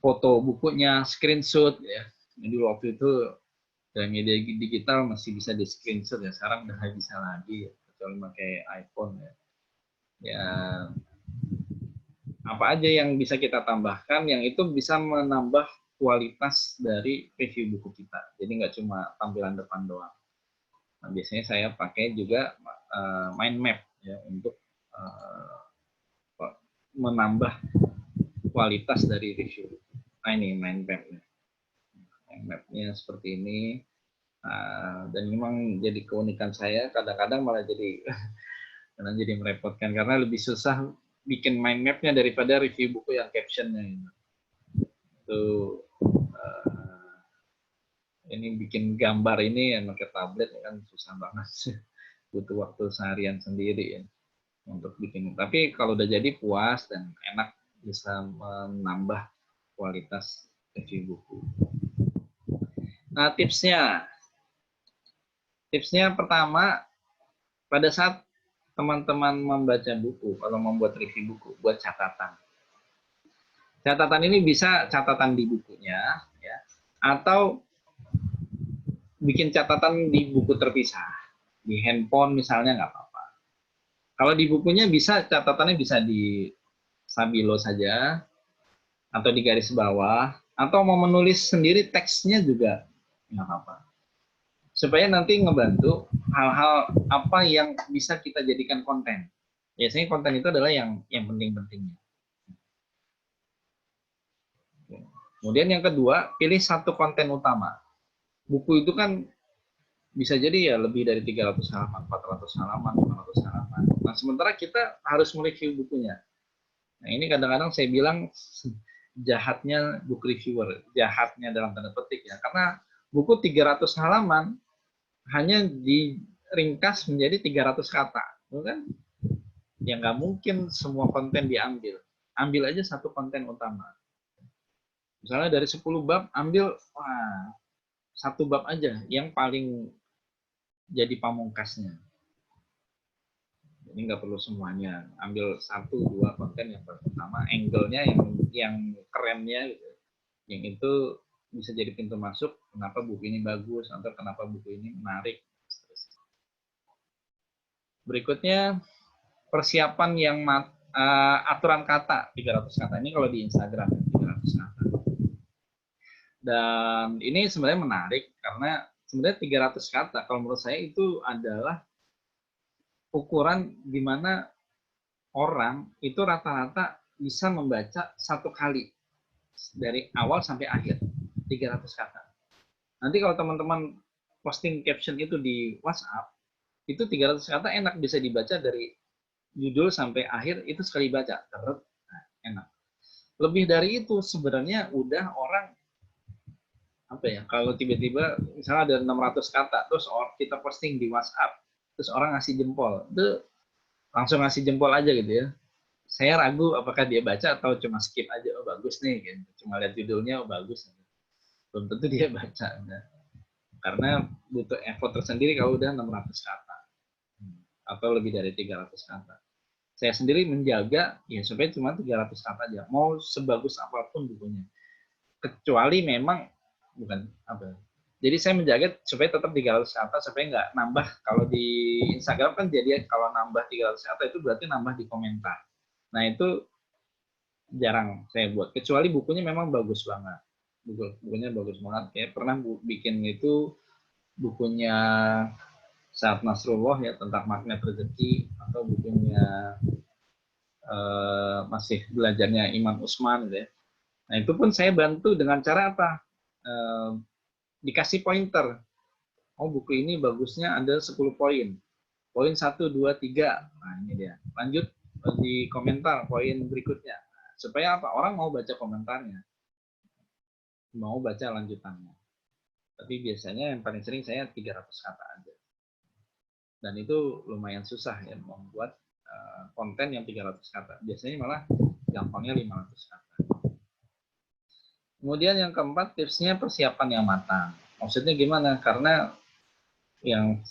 foto bukunya, screenshot ya. Jadi waktu itu dalam media digital masih bisa di screenshot ya. Sekarang udah nggak bisa lagi, kecuali pakai iPhone ya. Ya apa aja yang bisa kita tambahkan, yang itu bisa menambah kualitas dari review buku kita. Jadi nggak cuma tampilan depan doang. Nah, biasanya saya pakai juga mind map ya untuk menambah kualitas dari review. Nah ini mind map-nya. Mind map-nya seperti ini. Dan memang jadi keunikan saya, kadang-kadang malah jadi karena jadi merepotkan karena lebih susah bikin mind map-nya daripada review buku yang caption-nya itu. Ini bikin gambar ini yang pakai tablet kan susah banget, butuh waktu seharian sendiri ya untuk bikin. Tapi kalau udah jadi puas dan enak, bisa menambah kualitas review buku. Nah tipsnya pertama, pada saat teman-teman membaca buku, kalau membuat review buku, buat catatan. Catatan ini bisa catatan di bukunya, ya, atau bikin catatan di buku terpisah. Di handphone misalnya nggak apa-apa. Kalau di bukunya bisa, catatannya bisa di stabilo saja, atau di garis bawah, atau mau menulis sendiri teksnya juga nggak apa-apa. Supaya nanti ngebantu hal-hal apa yang bisa kita jadikan konten. Biasanya konten itu adalah yang penting-pentingnya. Kemudian yang kedua, pilih satu konten utama. Buku itu kan bisa jadi ya lebih dari 300 halaman, 400 halaman, 500 halaman. Nah, sementara kita harus mereview bukunya. Nah, ini kadang-kadang saya bilang jahatnya book reviewer, jahatnya dalam tanda petik ya. Karena buku 300 halaman hanya diringkas menjadi 300 kata, kan? Ya nggak mungkin semua konten diambil. Ambil aja satu konten utama. Misalnya dari 10 bab, ambil satu bab aja yang paling jadi pamungkasnya. Jadi nggak perlu semuanya. Ambil 1-2 konten yang pertama, angle-nya yang kerennya gitu. Yang itu bisa jadi pintu masuk kenapa buku ini bagus atau kenapa buku ini menarik. Berikutnya persiapan yang aturan kata 300 kata. Ini kalau di Instagram 300 kata. Dan ini sebenarnya menarik karena sebenarnya 300 kata kalau menurut saya itu adalah ukuran di mana orang itu rata-rata bisa membaca satu kali dari awal sampai akhir 300 kata. Nanti kalau teman-teman posting caption itu di WhatsApp, itu 300 kata enak bisa dibaca dari judul sampai akhir itu sekali baca. Enak. Lebih dari itu sebenarnya udah orang apa ya, kalau tiba-tiba misalnya ada 600 kata terus kita posting di WhatsApp terus orang ngasih jempol, itu langsung ngasih jempol aja gitu ya. Saya ragu apakah dia baca atau cuma skip aja, oh bagus nih gitu. Cuma lihat judulnya, oh bagus, belum tentu dia baca. Nah, karena butuh effort tersendiri kalau udah 600 kata atau lebih dari 300 kata. Saya sendiri menjaga ya supaya cuma 300 kata aja, mau sebagus apapun bukunya, kecuali memang bukan apa, jadi saya menjaga supaya tetap 300 kata supaya nggak nambah. Kalau di Instagram kan jadi kalau nambah 300 kata itu berarti nambah di komentar. Nah itu jarang saya buat, kecuali bukunya memang bagus banget. Bukunya bagus banget. Kayak pernah bikin itu bukunya Saat Nasrullah ya, tentang magnet rezeki, atau bukunya masih belajarnya Imam Utsman gitu ya. Nah itu pun saya bantu dengan cara apa? Dikasih pointer. Oh buku ini bagusnya ada 10 poin. Poin 1, 2, 3. Nah ini dia. Lanjut di komentar poin berikutnya. Supaya apa? Orang mau baca komentarnya. Mau baca lanjutannya. Tapi biasanya yang paling sering saya 300 kata aja. Dan itu lumayan susah ya membuat konten yang 300 kata. Biasanya malah gampangnya 500 kata. Kemudian yang keempat, tipsnya persiapan yang matang. Maksudnya gimana? Karena yang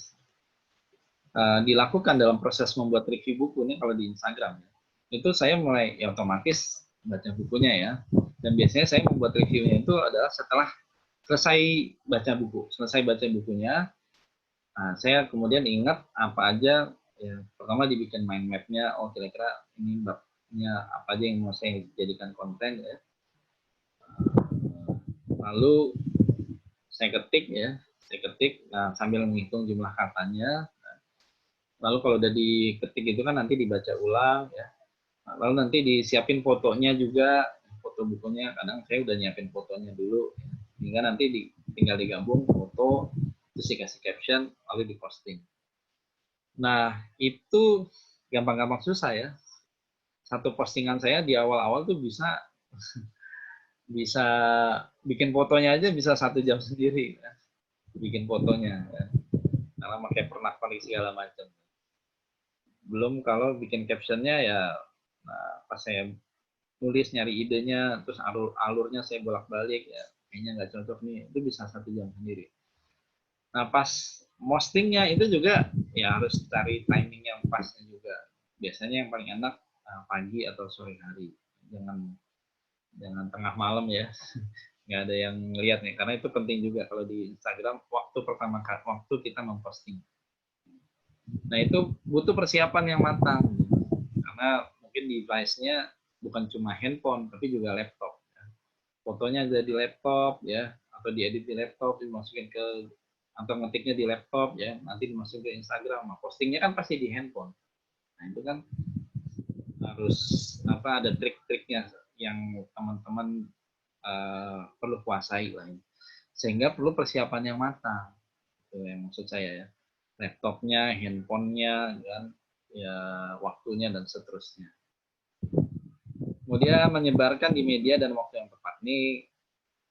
dilakukan dalam proses membuat review buku ini kalau di Instagram ya, itu saya mulai ya otomatis baca bukunya ya. Dan biasanya saya membuat reviewnya itu adalah setelah selesai baca buku. Selesai baca bukunya, nah, saya kemudian ingat apa aja, ya, pertama dibikin mind map-nya, oh kira-kira ini babnya apa aja yang mau saya jadikan konten ya. Lalu saya ketik ya, nah, sambil menghitung jumlah katanya. Lalu kalau udah diketik itu kan nanti dibaca ulang ya. Lalu nanti disiapin fotonya juga, foto bukunya. Kadang saya udah nyiapin fotonya dulu, hingga nanti tinggal digabung foto, terus dikasih caption, lalu diposting. Nah itu gampang-gampang susah ya. Satu postingan saya di awal-awal tuh bisa bisa bikin fotonya aja bisa 1 jam sendiri ya. Bikin fotonya ya. Karena pakai pernak-pernik segala macam. Belum kalau bikin captionnya ya, nah, pas saya nulis nyari idenya, terus alurnya saya bolak-balik ya, kayaknya nggak cocok nih, itu bisa 1 jam sendiri. Nah pas postingnya itu juga ya harus cari timing yang pasnya juga. Biasanya yang paling enak pagi atau sore hari, jangan tengah malam ya. Nggak ada yang ngeliat nih, karena itu penting juga kalau di Instagram waktu pertama waktu kita memposting. Nah itu butuh persiapan yang matang, karena mungkin device-nya bukan cuma handphone tapi juga laptop. Fotonya ada di laptop ya, atau diedit di laptop, dimasukin ke, atau ngetiknya di laptop ya, nanti dimasukin ke Instagram. Nah, postingnya kan pasti di handphone. Nah itu kan harus apa, ada trik-triknya yang teman-teman perlu kuasai lah ini. Sehingga perlu persiapan yang matang. Itu yang maksud saya ya. Laptopnya, handphonenya, dan ya waktunya dan seterusnya. Kemudian menyebarkan di media dan waktu yang tepat. Ini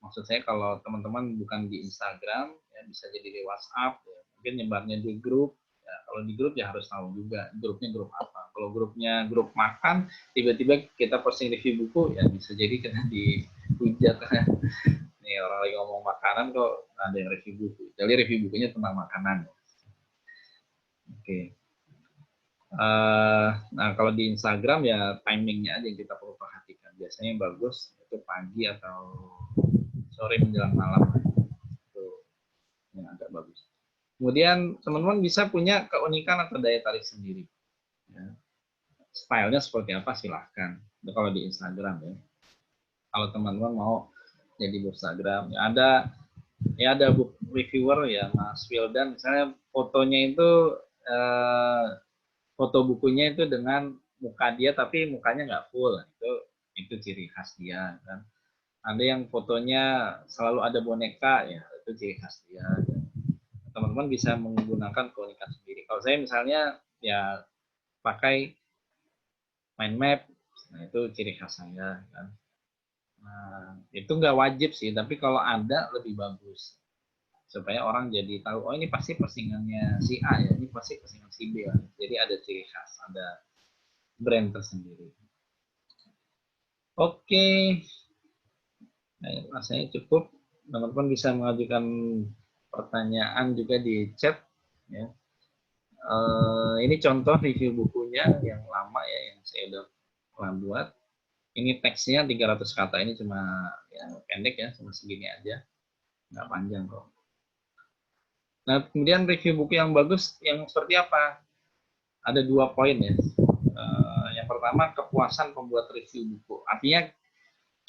maksud saya kalau teman-teman bukan di Instagram, ya bisa jadi di WhatsApp, ya. Mungkin nyebarnya di grup. Ya, kalau di grup ya harus tahu juga grupnya grup apa. Kalau grupnya grup makan, tiba-tiba kita posting review buku, ya bisa jadi kena dihujat. Nih orang lagi ngomong makanan kok ada yang review buku. Jadi review bukunya tentang makanan. Oke. Nah kalau di Instagram ya timingnya aja yang kita perlu perhatikan. Biasanya yang bagus itu pagi atau sore menjelang malam, itu yang agak bagus. Kemudian teman-teman bisa punya keunikan atau daya tarik sendiri. Ya. Stylenya seperti apa silahkan. Itu kalau di Instagram ya. Kalau teman-teman mau jadi Instagram, ya ada book reviewer ya Mas Wildan, misalnya fotonya itu foto bukunya itu dengan muka dia tapi mukanya nggak full, itu ciri khas dia kan. Ada yang fotonya selalu ada boneka, ya itu ciri khas dia. Teman-teman bisa menggunakan keunikan sendiri. Kalau saya misalnya ya pakai mind map, nah itu ciri khas saya kan. Nah, itu nggak wajib sih, tapi kalau ada lebih bagus. Supaya orang jadi tahu, oh ini pasti postingannya si A ya, ini pasti postingan si B ya. Jadi ada ciri khas, ada brand tersendiri. Oke, rasanya cukup. Teman-teman bisa mengajukan pertanyaan juga di chat. Ya. Ini contoh review bukunya yang lama ya, yang saya udah pernah buat. Ini teksnya 300 kata, ini cuma yang pendek ya, cuma segini aja, nggak panjang kok. Nah, kemudian review buku yang bagus, yang seperti apa? Ada 2 poin ya. Yang pertama, kepuasan pembuat review buku. Artinya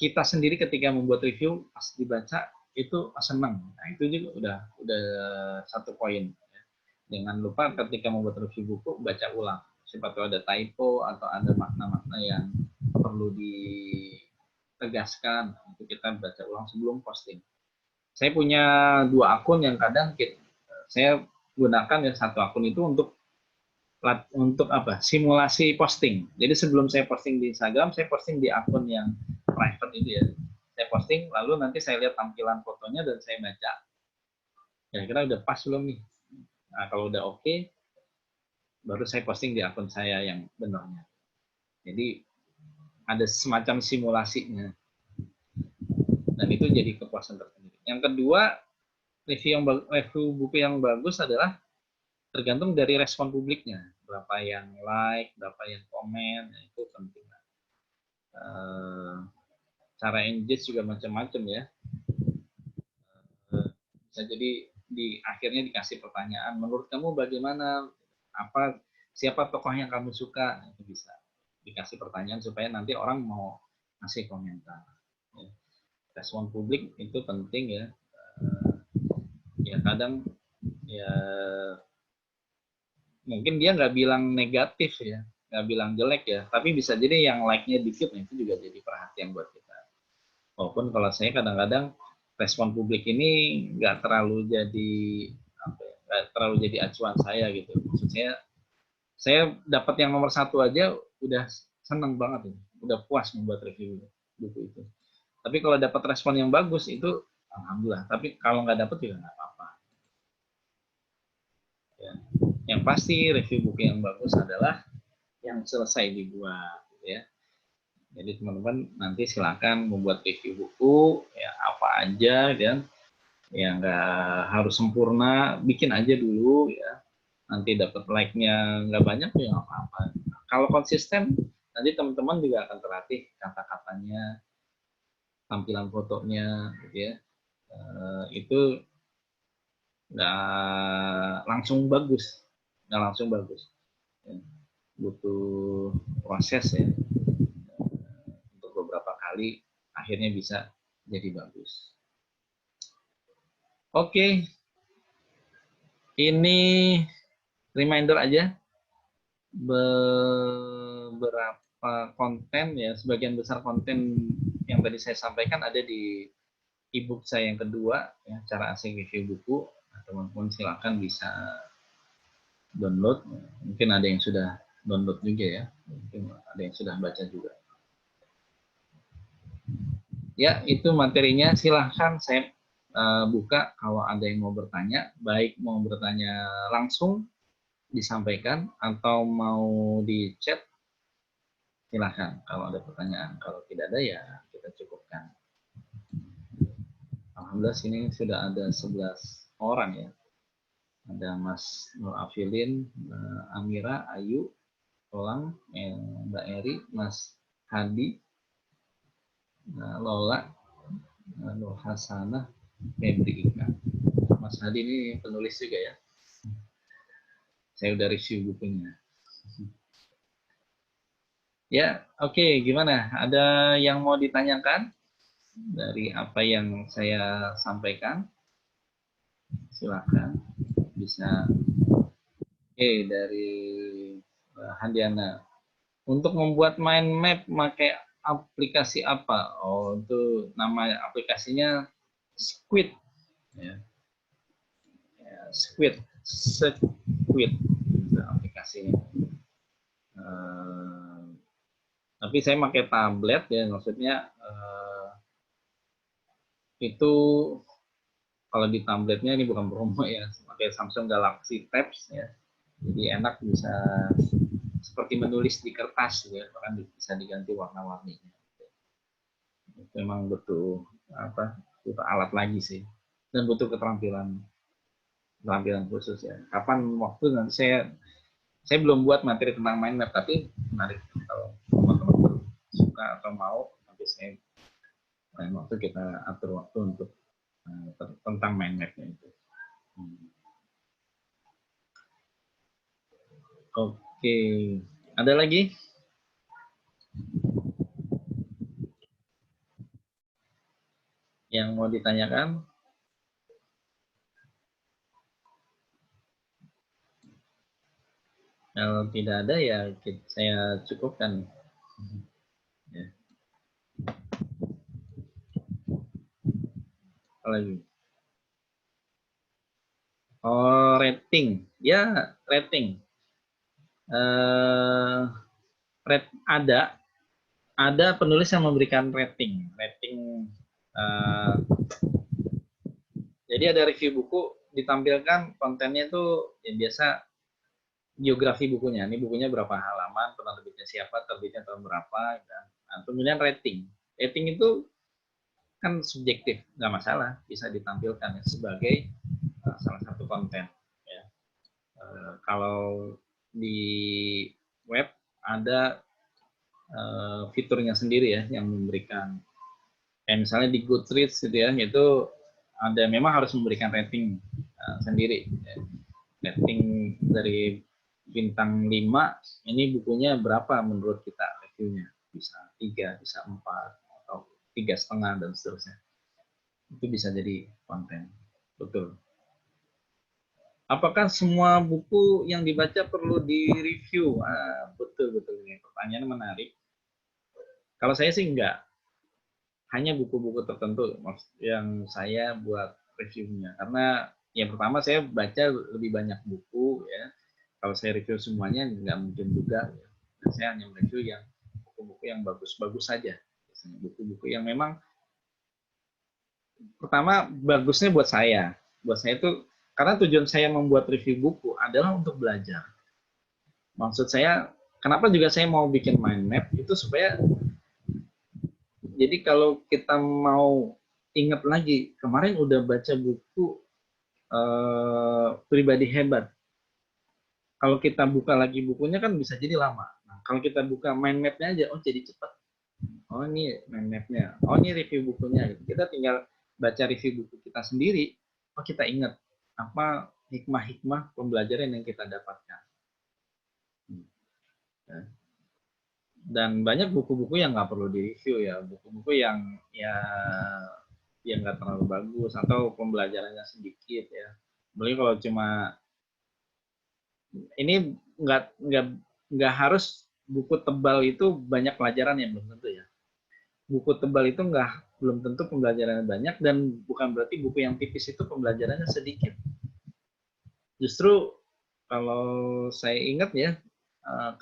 kita sendiri ketika membuat review pas dibaca itu senang. Nah, itu juga udah 1 poin. Jangan lupa ketika membuat review buku baca ulang. Siapa tahu ada typo atau ada makna-makna yang perlu ditegaskan. Itu kita baca ulang sebelum posting. Saya punya 2 akun yang kadang saya gunakan ya, 1 akun itu untuk apa? Simulasi posting. Jadi sebelum saya posting di Instagram, saya posting di akun yang private itu ya. Saya posting, lalu nanti saya lihat tampilan fotonya dan saya baca. Kira-kira udah pas belum nih? Nah, kalau udah oke, baru saya posting di akun saya yang benarnya. Jadi ada semacam simulasinya. Dan itu jadi kepuasan tersendiri. Yang kedua, review buku yang bagus adalah tergantung dari respon publiknya. Berapa yang like, berapa yang komen, itu penting. Cara engage juga macam-macam ya. Bisa jadi di akhirnya dikasih pertanyaan, menurut kamu bagaimana? Siapa tokoh yang kamu suka? Itu bisa dikasih pertanyaan supaya nanti orang mau ngasih komentar. Respon publik itu penting ya. Ya kadang ya mungkin dia nggak bilang negatif ya, nggak bilang jelek ya, tapi bisa jadi yang like-nya dikit, itu juga jadi perhatian buat kita. Walaupun kalau saya kadang-kadang respon publik ini nggak terlalu jadi nggak terlalu jadi acuan saya gitu. Maksudnya saya dapat yang nomor 1 aja udah seneng banget, udah puas membuat review buku itu. Tapi kalau dapat respon yang bagus itu alhamdulillah. Tapi kalau nggak dapat juga nggak apa-apa. Ya. Yang pasti review buku yang bagus adalah yang selesai dibuat, ya. Jadi teman-teman nanti silakan membuat review buku ya apa aja dan ya nggak harus sempurna, bikin aja dulu ya. Nanti dapat like-nya nggak banyak ya nggak apa-apa. Kalau konsisten nanti teman-teman juga akan terlatih kata-katanya, tampilan fotonya, gitu ya. Itu nggak langsung bagus, ya. Butuh proses ya, untuk beberapa kali akhirnya bisa jadi bagus. Oke, ini reminder aja, beberapa konten ya, sebagian besar konten yang tadi saya sampaikan ada di ebook saya yang kedua ya, cara asik review buku. Nah, teman-teman silakan bisa download. Mungkin ada yang sudah download juga ya, mungkin ada yang sudah baca juga. Ya, itu materinya. Silahkan saya buka kalau ada yang mau bertanya, baik mau bertanya langsung disampaikan atau mau di chat, silahkan kalau ada pertanyaan. Kalau tidak ada ya kita cukupkan. Alhamdulillah sini sudah ada 11 orang ya. Ada Mas Nur Afilin, Amira, Ayu, Tolang, Mbak Eri, Mas Hadi, Lola, Nur Hasanah, Febri Ika. Mas Hadi ini penulis juga ya. Saya udah review bukunya. Ya, oke, gimana? Ada yang mau ditanyakan dari apa yang saya sampaikan? Silakan, bisa. Oke, dari Handiana. Untuk membuat mind map pakai aplikasi apa? Oh, itu nama aplikasinya Squid. Ya. Squid itu aplikasinya. Tapi saya pakai tablet ya, maksudnya itu kalau di tabletnya ini bukan promo ya, pakai Samsung Galaxy Tabs ya. Jadi enak, bisa seperti menulis di kertas ya, bahkan bisa diganti warna-warninya. Memang butuh butuh alat lagi sih, dan butuh keterampilan khusus ya. Kapan waktu nanti saya belum buat materi tentang mind map, tapi menarik kalau teman-teman suka atau mau, nanti saya lain waktu kita atur waktu untuk tentang mind mapnya itu. Oke, ada lagi? Yang mau ditanyakan? Kalau tidak ada ya saya cukupkan. Ya. Apa lagi? Oh, rating. Ya, rating. Ada penulis yang memberikan rating. Jadi ada review buku, ditampilkan kontennya itu yang biasa biografi bukunya. Ini bukunya berapa halaman, penerbitnya siapa, terbitnya tahun berapa, dan kemudian rating. Rating itu kan subjektif, nggak masalah, bisa ditampilkan sebagai salah satu konten. Ya. Kalau di web ada fiturnya sendiri ya, yang memberikan, kayak misalnya di Goodreads gitu ya, itu ada, memang harus memberikan rating sendiri. Ya. Rating dari bintang 5, ini bukunya berapa menurut kita reviewnya, bisa 3, bisa 4, atau 3,5 dan seterusnya. Itu bisa jadi konten. Betul. Apakah semua buku yang dibaca perlu di-review? Betul. Ini pertanyaan menarik. Kalau saya sih enggak. Hanya buku-buku tertentu yang saya buat reviewnya. Karena yang pertama, saya baca lebih banyak buku ya. Kalau saya review semuanya nggak mungkin juga. Ya. Saya hanya mereview yang buku-buku yang bagus-bagus saja. Buku-buku yang memang pertama bagusnya buat saya. Buat saya itu, karena tujuan saya membuat review buku adalah untuk belajar. Maksud saya, kenapa juga saya mau bikin mind map itu supaya, jadi kalau kita mau ingat lagi, kemarin udah baca buku pribadi hebat. Kalau kita buka lagi bukunya kan bisa jadi lama. Nah, kalau kita buka mind map-nya aja, oh jadi cepat. Oh ini mind map-nya. Oh ini review bukunya. Kita tinggal baca review buku kita sendiri. Oh kita ingat apa hikmah-hikmah pembelajaran yang kita dapatkan. Dan banyak buku-buku yang nggak perlu di-review ya. Buku-buku yang nggak terlalu bagus atau pembelajarannya sedikit ya. Beli kalau cuma ini nggak harus buku tebal itu banyak pelajaran, yang belum tentu ya. Buku tebal itu belum tentu pembelajarannya banyak, dan bukan berarti buku yang tipis itu pembelajarannya sedikit. Justru kalau saya ingat ya,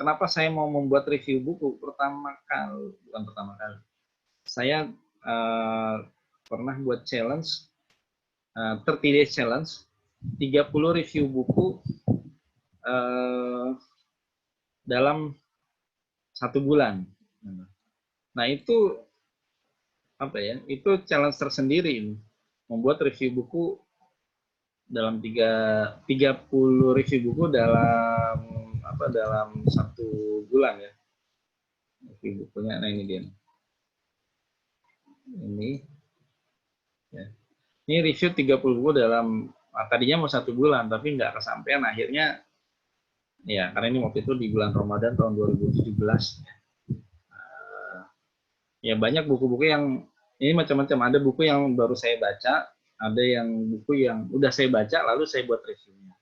kenapa saya mau membuat review buku bukan pertama kali. Saya pernah buat challenge 30 days challenge, 30 review buku dalam 1 bulan. Nah itu itu challenge tersendiri, membuat review buku dalam 30 review buku dalam 1 bulan ya. Review bukunya, nah ini dia. Ini ya. Ini review 30 buku dalam, tadinya mau 1 bulan tapi nggak kesampaian akhirnya ya, karena ini waktu itu di bulan Ramadan tahun 2017 ya. Ya banyak buku-buku yang ini macam-macam. Ada buku yang baru saya baca, ada yang buku yang udah saya baca lalu saya buat reviewnya.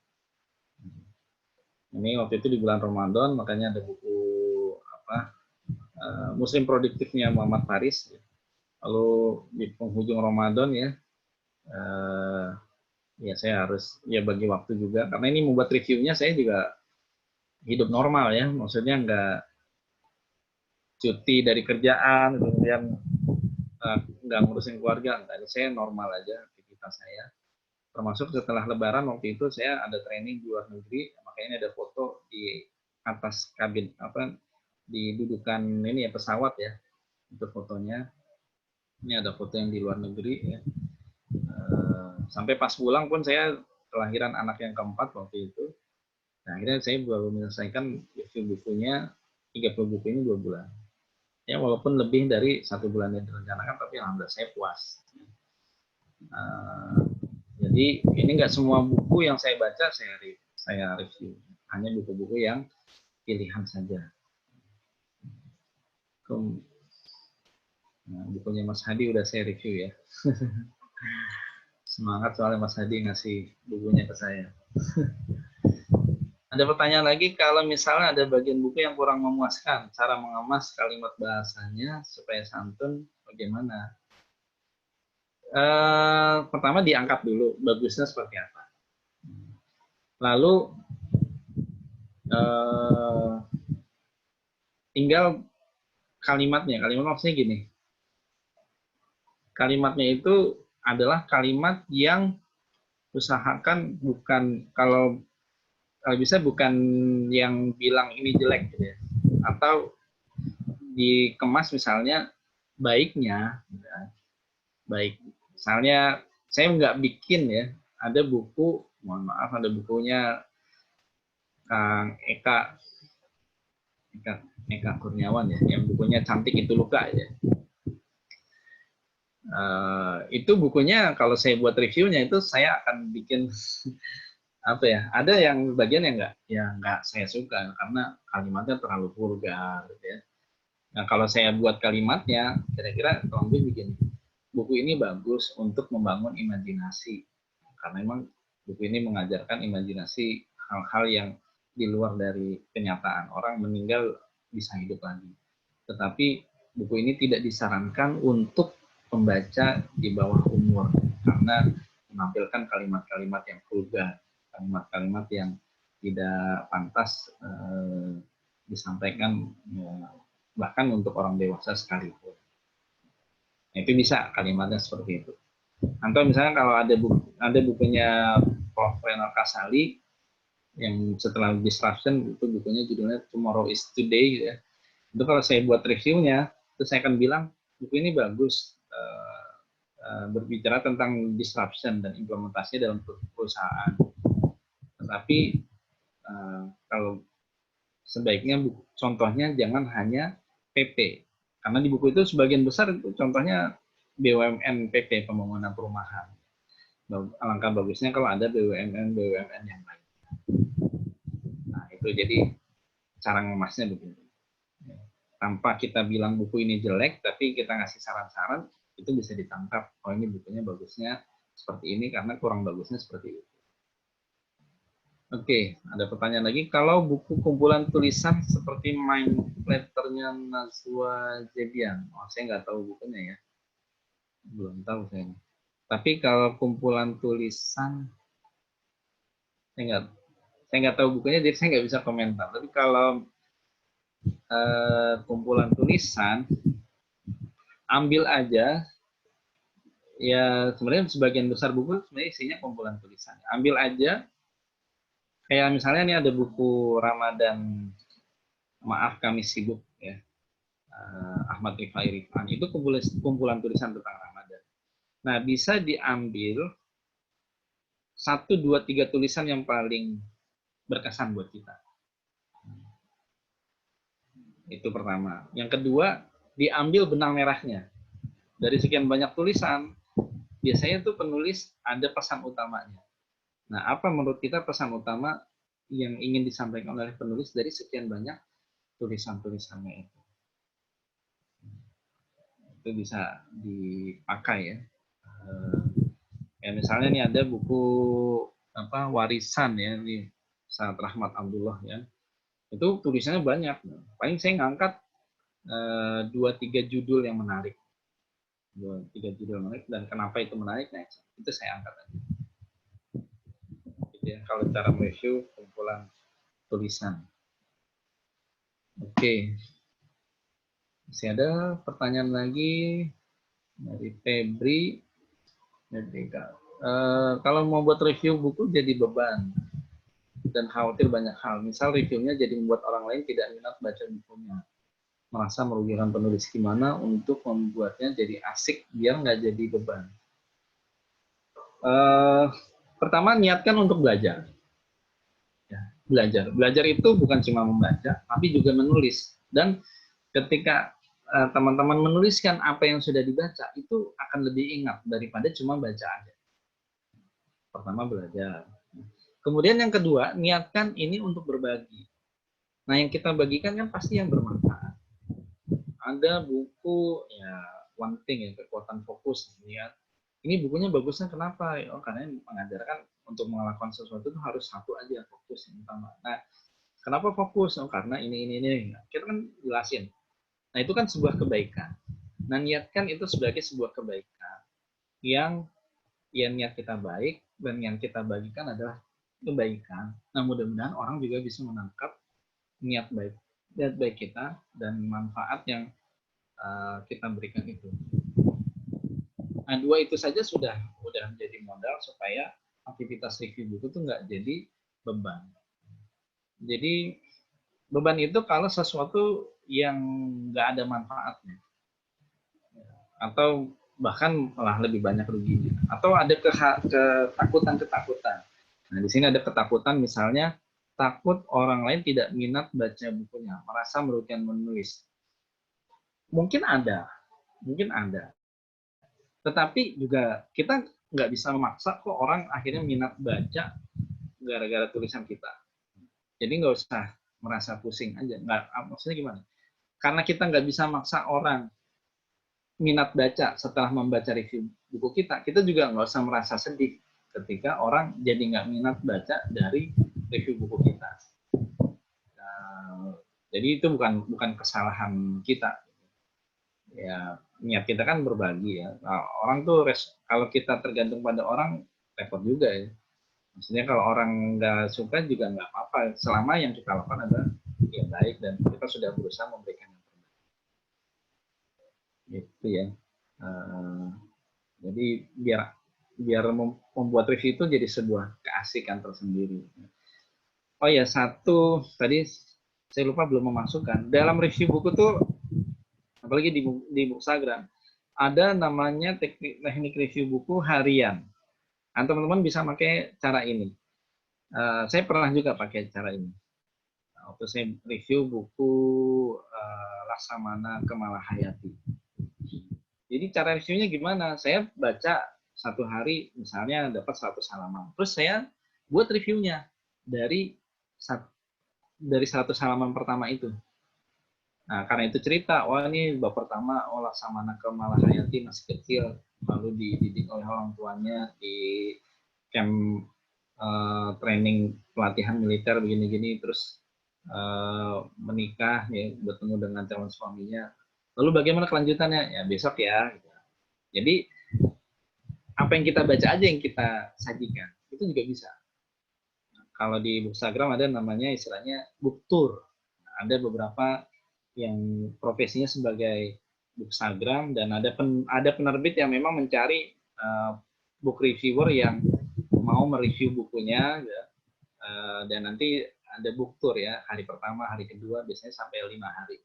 Ini waktu itu di bulan Ramadan, makanya ada buku Muslim Produktifnya Muhammad Faris. Lalu di penghujung Ramadan ya, ya saya harus bagi waktu juga, karena ini membuat reviewnya saya juga hidup normal ya, maksudnya nggak cuti dari kerjaan, kemudian nggak ngurusin keluarga, saya normal aja aktivitas saya. Termasuk setelah Lebaran waktu itu saya ada training di luar negeri, makanya ada foto di atas kabin di dudukan ini ya pesawat ya, itu fotonya. Ini ada foto yang di luar negeri ya. Sampai pas pulang pun saya kelahiran anak yang keempat waktu itu. Nah, akhirnya saya baru menyelesaikan review bukunya, 30 buku ini 2 bulan. Ya, walaupun lebih dari 1 bulan yang direncanakan, tapi alhamdulillah saya puas. Jadi ini nggak semua buku yang saya baca saya review, hanya buku-buku yang pilihan saja. Nah, bukunya Mas Hadi udah saya review ya. Semangat soalnya Mas Hadi ngasih bukunya ke saya. Ada pertanyaan lagi, kalau misalnya ada bagian buku yang kurang memuaskan, cara mengemas kalimat bahasanya supaya santun bagaimana? Pertama diangkat dulu, bagusnya seperti apa. Lalu tinggal kalimatnya maksudnya gini. Kalimatnya itu adalah kalimat yang usahakan bukan, kalau bisa bukan yang bilang ini jelek gitu ya. Atau dikemas misalnya baiknya, baik. Misalnya saya nggak bikin ya, ada buku, mohon maaf, ada bukunya Kang Eka Kurniawan ya, yang bukunya Cantik Itu Luka ya. Itu bukunya kalau saya buat reviewnya itu saya akan bikin apa ya, ada yang bagian yang nggak saya suka karena kalimatnya terlalu vulgar gitu ya. Nah, kalau saya buat kalimatnya, kira-kira kalau gue bikin buku ini bagus untuk membangun imajinasi, karena memang buku ini mengajarkan imajinasi hal-hal yang di luar dari kenyataan. Orang meninggal bisa hidup lagi. Tetapi buku ini tidak disarankan untuk pembaca di bawah umur, karena menampilkan kalimat-kalimat yang vulgar, kalimat-kalimat yang tidak pantas disampaikan bahkan untuk orang dewasa sekalipun. Nah, itu bisa kalimatnya seperti itu. Atau misalnya kalau ada bukunya Prof. Renal Kasali yang setelah disruption, itu bukunya judulnya Tomorrow is Today gitu ya. Itu kalau saya buat reviewnya, terus saya akan bilang buku ini bagus, berbicara tentang disruption dan implementasi dalam perusahaan. Tetapi kalau sebaiknya contohnya jangan hanya PP, karena di buku itu sebagian besar itu contohnya BUMN PP, pembangunan perumahan. Alangkah bagusnya kalau ada BUMN yang lain. Nah, itu jadi cara ngemasnya begitu. Tanpa kita bilang buku ini jelek, tapi kita ngasih saran-saran, itu bisa ditangkap. Oh, ini bukunya bagusnya seperti ini karena kurang bagusnya seperti itu. Oke, ada pertanyaan lagi. Kalau buku kumpulan tulisan seperti Mind Letternya Nazwa Jebian, saya nggak tahu bukunya ya, belum tahu saya. Tapi kalau kumpulan tulisan, saya nggak tahu bukunya, jadi saya nggak bisa komentar. Tapi kalau kumpulan tulisan, ambil aja. Ya sebenarnya sebagian besar buku sebenarnya isinya kumpulan tulisan. Ambil aja. Kayak misalnya ini ada buku Ramadan, Maaf Kami Sibuk ya, Ahmad Rifai Rifan, itu kumpulan tulisan tentang Ramadan. Nah, bisa diambil 1, 2, 3 tulisan yang paling berkesan buat kita. Itu pertama. Yang kedua, diambil benang merahnya. Dari sekian banyak tulisan, biasanya tuh penulis ada pesan utamanya. Nah, apa menurut kita pesan utama yang ingin disampaikan oleh penulis dari sekian banyak tulisan-tulisannya itu? Itu bisa dipakai ya. Ya misalnya nih ada buku warisan ya, ini Ustaz Rahmat Abdullah ya. Itu tulisannya banyak. Paling saya ngangkat 2-3 judul yang menarik. 2-3 judul menarik, dan kenapa itu menarik, nah itu saya angkat aja. Ya, kalau cara mereview kumpulan tulisan. Oke. Masih ada pertanyaan lagi? Dari Febri. Kalau mau buat review buku jadi beban dan khawatir banyak hal. Misal reviewnya jadi membuat orang lain tidak minat baca bukunya. Merasa merugikan penulis. Gimana untuk membuatnya jadi asik biar nggak jadi beban? Pertama, niatkan untuk belajar. Ya, belajar itu bukan cuma membaca, tapi juga menulis. Dan ketika teman-teman menuliskan apa yang sudah dibaca, itu akan lebih ingat daripada cuma baca aja. Pertama, belajar. Kemudian yang kedua, niatkan ini untuk berbagi. Nah, yang kita bagikan kan pasti yang bermanfaat. Ada buku, ya, One Thing, ya, kekuatan fokus. Niat. Ini bukunya bagusnya kenapa? Oh, karena mengajarkan untuk melakukan sesuatu itu harus satu aja, fokus yang utama. Nah, kenapa fokus? Oh, karena ini. Kita kan jelasin. Nah, itu kan sebuah kebaikan. Nah, niatkan itu sebagai sebuah kebaikan yang niat kita baik dan yang kita bagikan adalah kebaikan. Nah, mudah-mudahan orang juga bisa menangkap niat baik kita dan manfaat yang kita berikan itu. Nah, dua itu saja sudah menjadi modal supaya aktivitas review buku itu nggak jadi beban. Jadi beban itu kalau sesuatu yang nggak ada manfaatnya, atau bahkan malah lebih banyak ruginya, atau ada ketakutan. Nah, di sini ada ketakutan, misalnya takut orang lain tidak minat baca bukunya, merasa merugikan menulis. Mungkin ada, tetapi juga kita nggak bisa memaksa kok orang akhirnya minat baca gara-gara tulisan kita. Jadi nggak usah merasa pusing aja. Nggak, maksudnya gimana? Karena kita nggak bisa maksa orang minat baca setelah membaca review buku kita juga nggak usah merasa sedih ketika orang jadi nggak minat baca dari review buku kita. Nah, jadi itu bukan kesalahan kita. Ya, niat kita kan berbagi ya. Nah, orang tuh kalau kita tergantung pada orang repot juga ya. Maksudnya kalau orang nggak suka juga nggak apa-apa, selama yang kita lakukan adalah yang baik dan kita sudah berusaha memberikan yang terbaik. Gitu ya. Jadi biar membuat review itu jadi sebuah keasikan tersendiri. Oh ya, satu tadi saya lupa belum memasukkan. Dalam review buku tuh, apalagi di Bookstagram, ada namanya teknik review buku harian. Nah, teman-teman bisa pakai cara ini. Saya pernah juga pakai cara ini. Waktu saya review buku Laksamana Kemalahayati. Jadi cara reviewnya gimana? Saya baca satu hari misalnya dapat 100 halaman. Terus saya buat reviewnya dari 100 halaman pertama itu. Nah, karena itu cerita, wah ini bab pertama, Laksamana Kemalahayati masih kecil, lalu dididik oleh orang tuanya di camp training pelatihan militer begini-gini, terus menikah, ya, bertemu dengan calon suaminya. Lalu bagaimana kelanjutannya? Ya besok ya. Jadi apa yang kita baca aja yang kita sajikan, itu juga bisa. Kalau di Bookstagram ada namanya istilahnya book tour. Ada beberapa yang profesinya sebagai Bookstagram dan ada penerbit yang memang mencari book reviewer yang mau mereview bukunya ya. Dan nanti ada book tour ya, hari pertama, hari kedua, biasanya sampai 5 hari.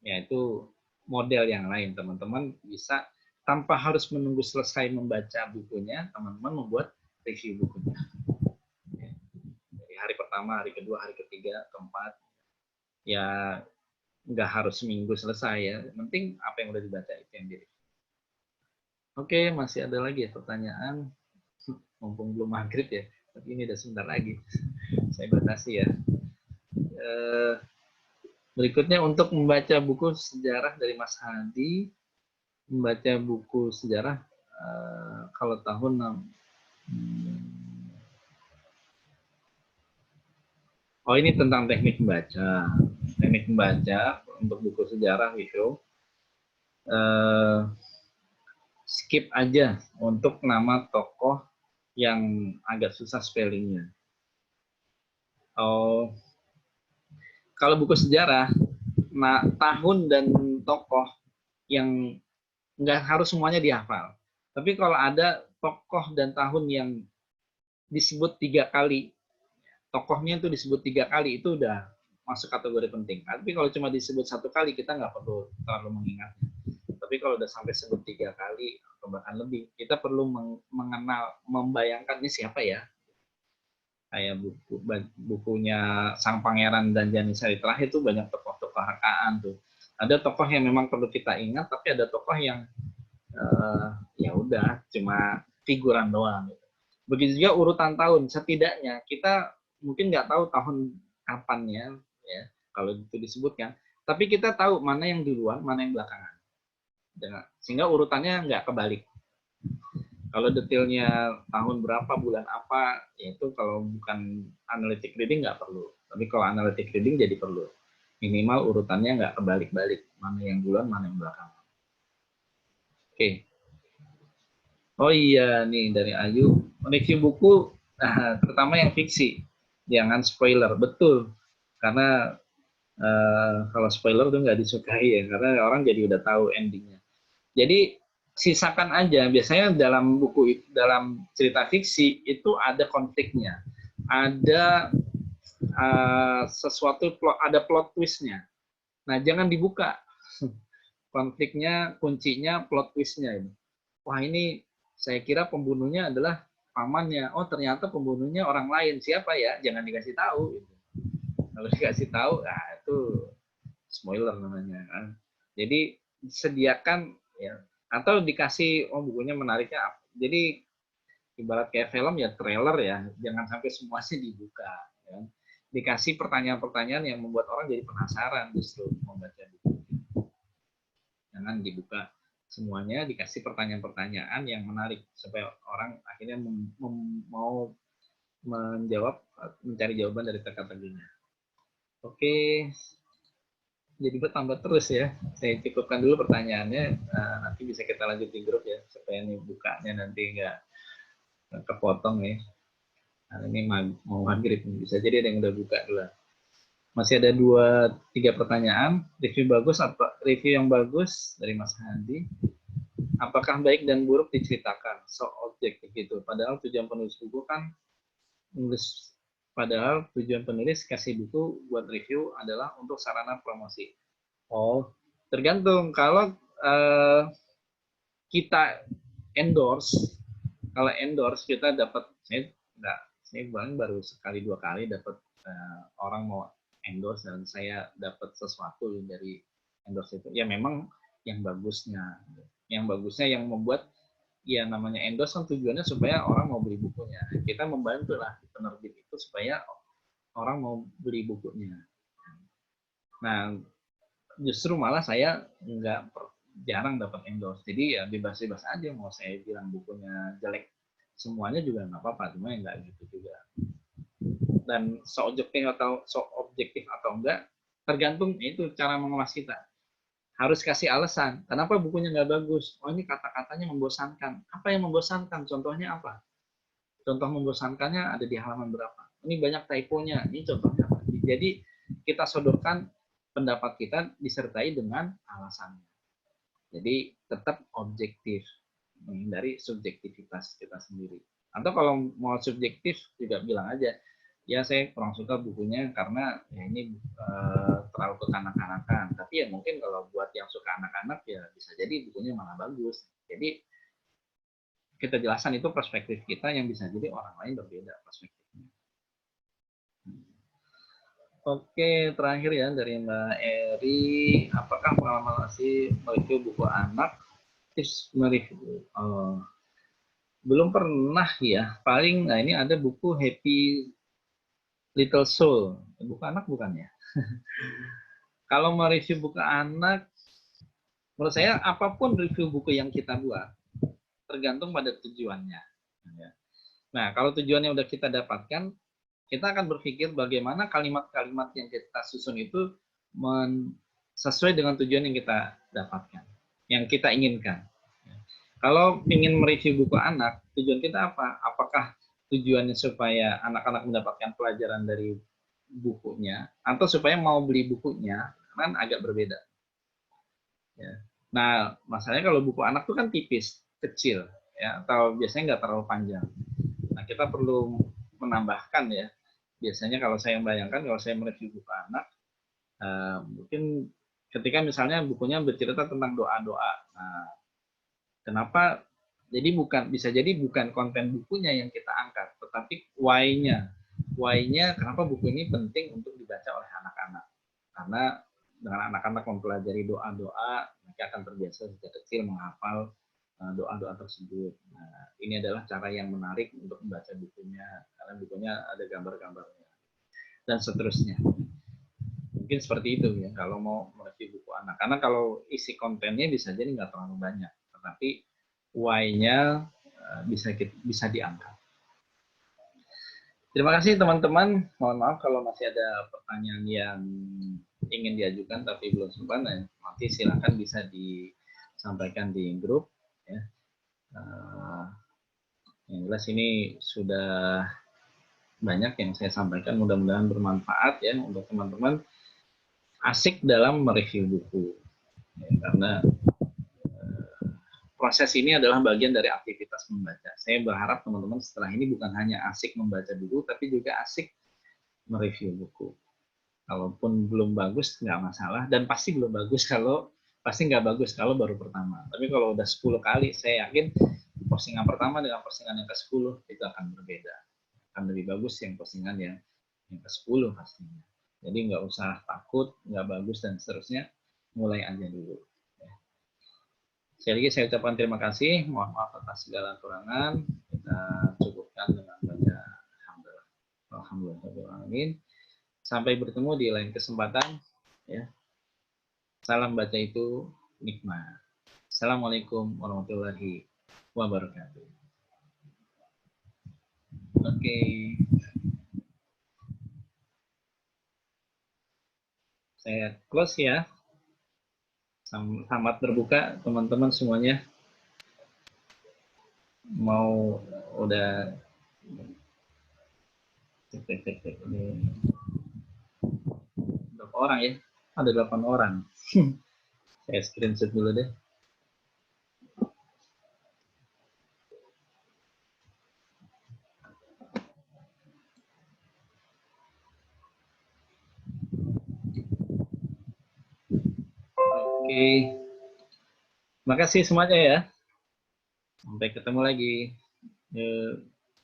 Ya, itu model yang lain. Teman-teman bisa tanpa harus menunggu selesai membaca bukunya, teman-teman membuat review bukunya. Dari hari pertama, hari kedua, hari ketiga, keempat. Ya, nggak harus seminggu selesai ya. Yang penting apa yang udah dibaca itu yang di review. Oke, masih ada lagi ya pertanyaan. Mumpung belum maghrib ya, tapi ini udah sebentar lagi. Saya batasi ya. Berikutnya untuk membaca buku sejarah dari Mas Hadi. Membaca buku sejarah kalau tahun oh ini tentang teknik membaca untuk buku sejarah gitu. Skip aja untuk nama tokoh yang agak susah spellingnya. Oh, kalau buku sejarah, nah tahun dan tokoh yang nggak harus semuanya dihafal. Tapi kalau ada tokoh dan tahun yang disebut 3 kali, tokohnya itu disebut 3 kali, itu udah masuk kategori penting. Tapi kalau cuma disebut 1 kali, kita nggak perlu terlalu mengingatnya. Tapi kalau udah sampai sebut 3 kali atau bahkan lebih, kita perlu mengenal, membayangkan ini siapa ya. Kayak bukunya Sang Pangeran dan Janissary terakhir itu banyak tokoh-tokoh HKA tuh. Ada tokoh yang memang perlu kita ingat, tapi ada tokoh yang ya udah cuma figuran doang. Begitu juga urutan tahun, setidaknya kita mungkin nggak tahu tahun kapannya, ya kalau itu disebutkan, tapi kita tahu mana yang duluan, mana yang belakangan, sehingga urutannya nggak kebalik. Kalau detailnya tahun berapa, bulan apa, ya itu kalau bukan analytic reading nggak perlu. Tapi kalau analytic reading jadi perlu. Minimal urutannya nggak kebalik-balik, mana yang duluan, mana yang belakangan. Oke. Oh iya, nih dari Ayu. Review buku, terutama yang fiksi. Jangan spoiler, betul. Karena kalau spoiler tuh nggak disukai ya, karena orang jadi udah tahu endingnya. Jadi sisakan aja. Biasanya dalam buku, dalam cerita fiksi itu ada konfliknya, ada sesuatu, ada plot twistnya. Nah, jangan dibuka. Konfliknya, kuncinya, plot twistnya ini. Wah, ini saya kira pembunuhnya adalah pamannya. Oh, ternyata pembunuhnya orang lain. Siapa ya? Jangan dikasih tahu. Kalau dikasih tahu, nah itu spoiler namanya kan. Jadi sediakan ya, atau dikasih bukunya menariknya apa. Jadi ibarat kayak film ya, trailer ya, jangan sampai semuanya dibuka ya. Dikasih pertanyaan-pertanyaan yang membuat orang jadi penasaran justru membaca buku. Jangan dibuka semuanya, dikasih pertanyaan-pertanyaan yang menarik supaya orang akhirnya mau menjawab, mencari jawaban dari teka-tekinya. Oke, jadi bertambah terus ya. Saya cukupkan dulu pertanyaannya, nanti bisa kita lanjut di grup ya, supaya ini bukanya nanti nggak kepotong ya. Nah, ini mau maghrib, bisa jadi ada yang udah buka dulu. Masih ada 2-3 pertanyaan. Review yang bagus dari Mas Hadi. Apakah baik dan buruk diceritakan? So objektif gitu. Padahal tujuan penulis buku kan nulis. Padahal tujuan penulis kasih buku buat review adalah untuk sarana promosi. Oh, tergantung. Kalau kita endorse, kalau endorse kita dapat, saya baru sekali 2 kali dapat orang mau endorse dan saya dapat sesuatu dari endorse itu. Ya memang yang bagusnya yang membuat ya namanya endorse kan tujuannya supaya orang mau beli bukunya. Kita membantu lah penerbit itu supaya orang mau beli bukunya. Nah, justru malah saya jarang dapat endorse. Jadi ya bebas-bebas aja, mau saya bilang bukunya jelek semuanya juga nggak apa-apa, cuma nggak gitu juga. Dan so objektif atau enggak tergantung itu cara mengemas kita. Harus kasih alasan kenapa bukunya nggak bagus. Oh, ini kata-katanya membosankan. Apa yang membosankan? Contohnya apa? Contoh membosankannya ada di halaman berapa? Ini banyak typonya. Ini contohnya apa? Jadi kita sodorkan pendapat kita disertai dengan alasannya. Jadi tetap objektif, menghindari subjektivitas kita sendiri. Atau kalau mau subjektif juga bilang aja, ya saya kurang suka bukunya karena ya ini terlalu kekanak-kanakan. Tapi ya mungkin kalau buat yang suka anak-anak ya bisa jadi bukunya malah bagus. Jadi kita jelaskan itu perspektif kita yang bisa jadi orang lain berbeda perspektifnya. Oke, terakhir ya dari Mbak Eri, apakah pengalaman masih mereview buku anak? Mereview, belum pernah ya. Paling, nah ini ada buku Happy Little Soul, buku anak bukan ya? Kalau mau review buku anak, menurut saya apapun review buku yang kita buat, tergantung pada tujuannya. Nah, kalau tujuannya udah kita dapatkan, kita akan berpikir bagaimana kalimat-kalimat yang kita susun itu sesuai dengan tujuan yang kita dapatkan, yang kita inginkan. Kalau ingin mereview buku anak, tujuan kita apa? Apakah tujuannya supaya anak-anak mendapatkan pelajaran dari bukunya, atau supaya mau beli bukunya? Kan agak berbeda. Ya. Nah, masalahnya kalau buku anak tuh kan tipis, kecil, ya, atau biasanya nggak terlalu panjang. Nah, kita perlu menambahkan ya. Biasanya kalau saya membayangkan, kalau saya mereview buku anak, mungkin ketika misalnya bukunya bercerita tentang doa-doa. Nah, kenapa? Jadi bisa jadi bukan konten bukunya yang kita angkat, tetapi why-nya. Why-nya kenapa buku ini penting untuk dibaca oleh anak-anak. Karena dengan anak-anak mempelajari doa-doa, mereka akan terbiasa sejak kecil menghafal doa-doa tersebut. Nah, ini adalah cara yang menarik untuk membaca bukunya, karena bukunya ada gambar-gambarnya dan seterusnya. Mungkin seperti itu ya kalau mau mereview buku anak. Karena kalau isi kontennya bisa jadi nggak terlalu banyak, tetapi why-nya bisa diangkat. Terima kasih teman-teman. Mohon maaf kalau masih ada pertanyaan yang ingin diajukan tapi belum sempat. Nanti silakan bisa disampaikan di grup. Ya. Yang jelas ini sudah banyak yang saya sampaikan. Mudah-mudahan bermanfaat ya untuk teman-teman asik dalam mereview buku. Ya, karena proses ini adalah bagian dari aktivitas membaca. Saya berharap teman-teman setelah ini bukan hanya asik membaca buku, tapi juga asik mereview buku. Kalaupun belum bagus, nggak masalah. Dan pasti belum bagus pasti nggak bagus kalau baru pertama. Tapi kalau udah 10 kali, saya yakin postingan pertama dengan postingan yang ke-10 itu akan berbeda. Akan lebih bagus yang postingan yang ke-10 pastinya. Jadi nggak usah takut, nggak bagus, dan seterusnya. Mulai aja dulu. Sekali lagi saya ucapkan terima kasih. Mohon maaf atas segala kekurangan. Kita cukupkan dengan baca alhamdulillah. Sampai bertemu di lain kesempatan. Ya. Salam baca itu nikmat. Assalamualaikum warahmatullahi wabarakatuh. Oke. Saya close ya. Selamat berbuka teman-teman semuanya. Mau udah ini berapa orang ya? Ada 8 orang. Saya screenshot dulu deh. Oke. Terima kasih semuanya ya. Sampai ketemu lagi.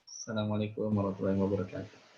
Assalamualaikum warahmatullahi wabarakatuh.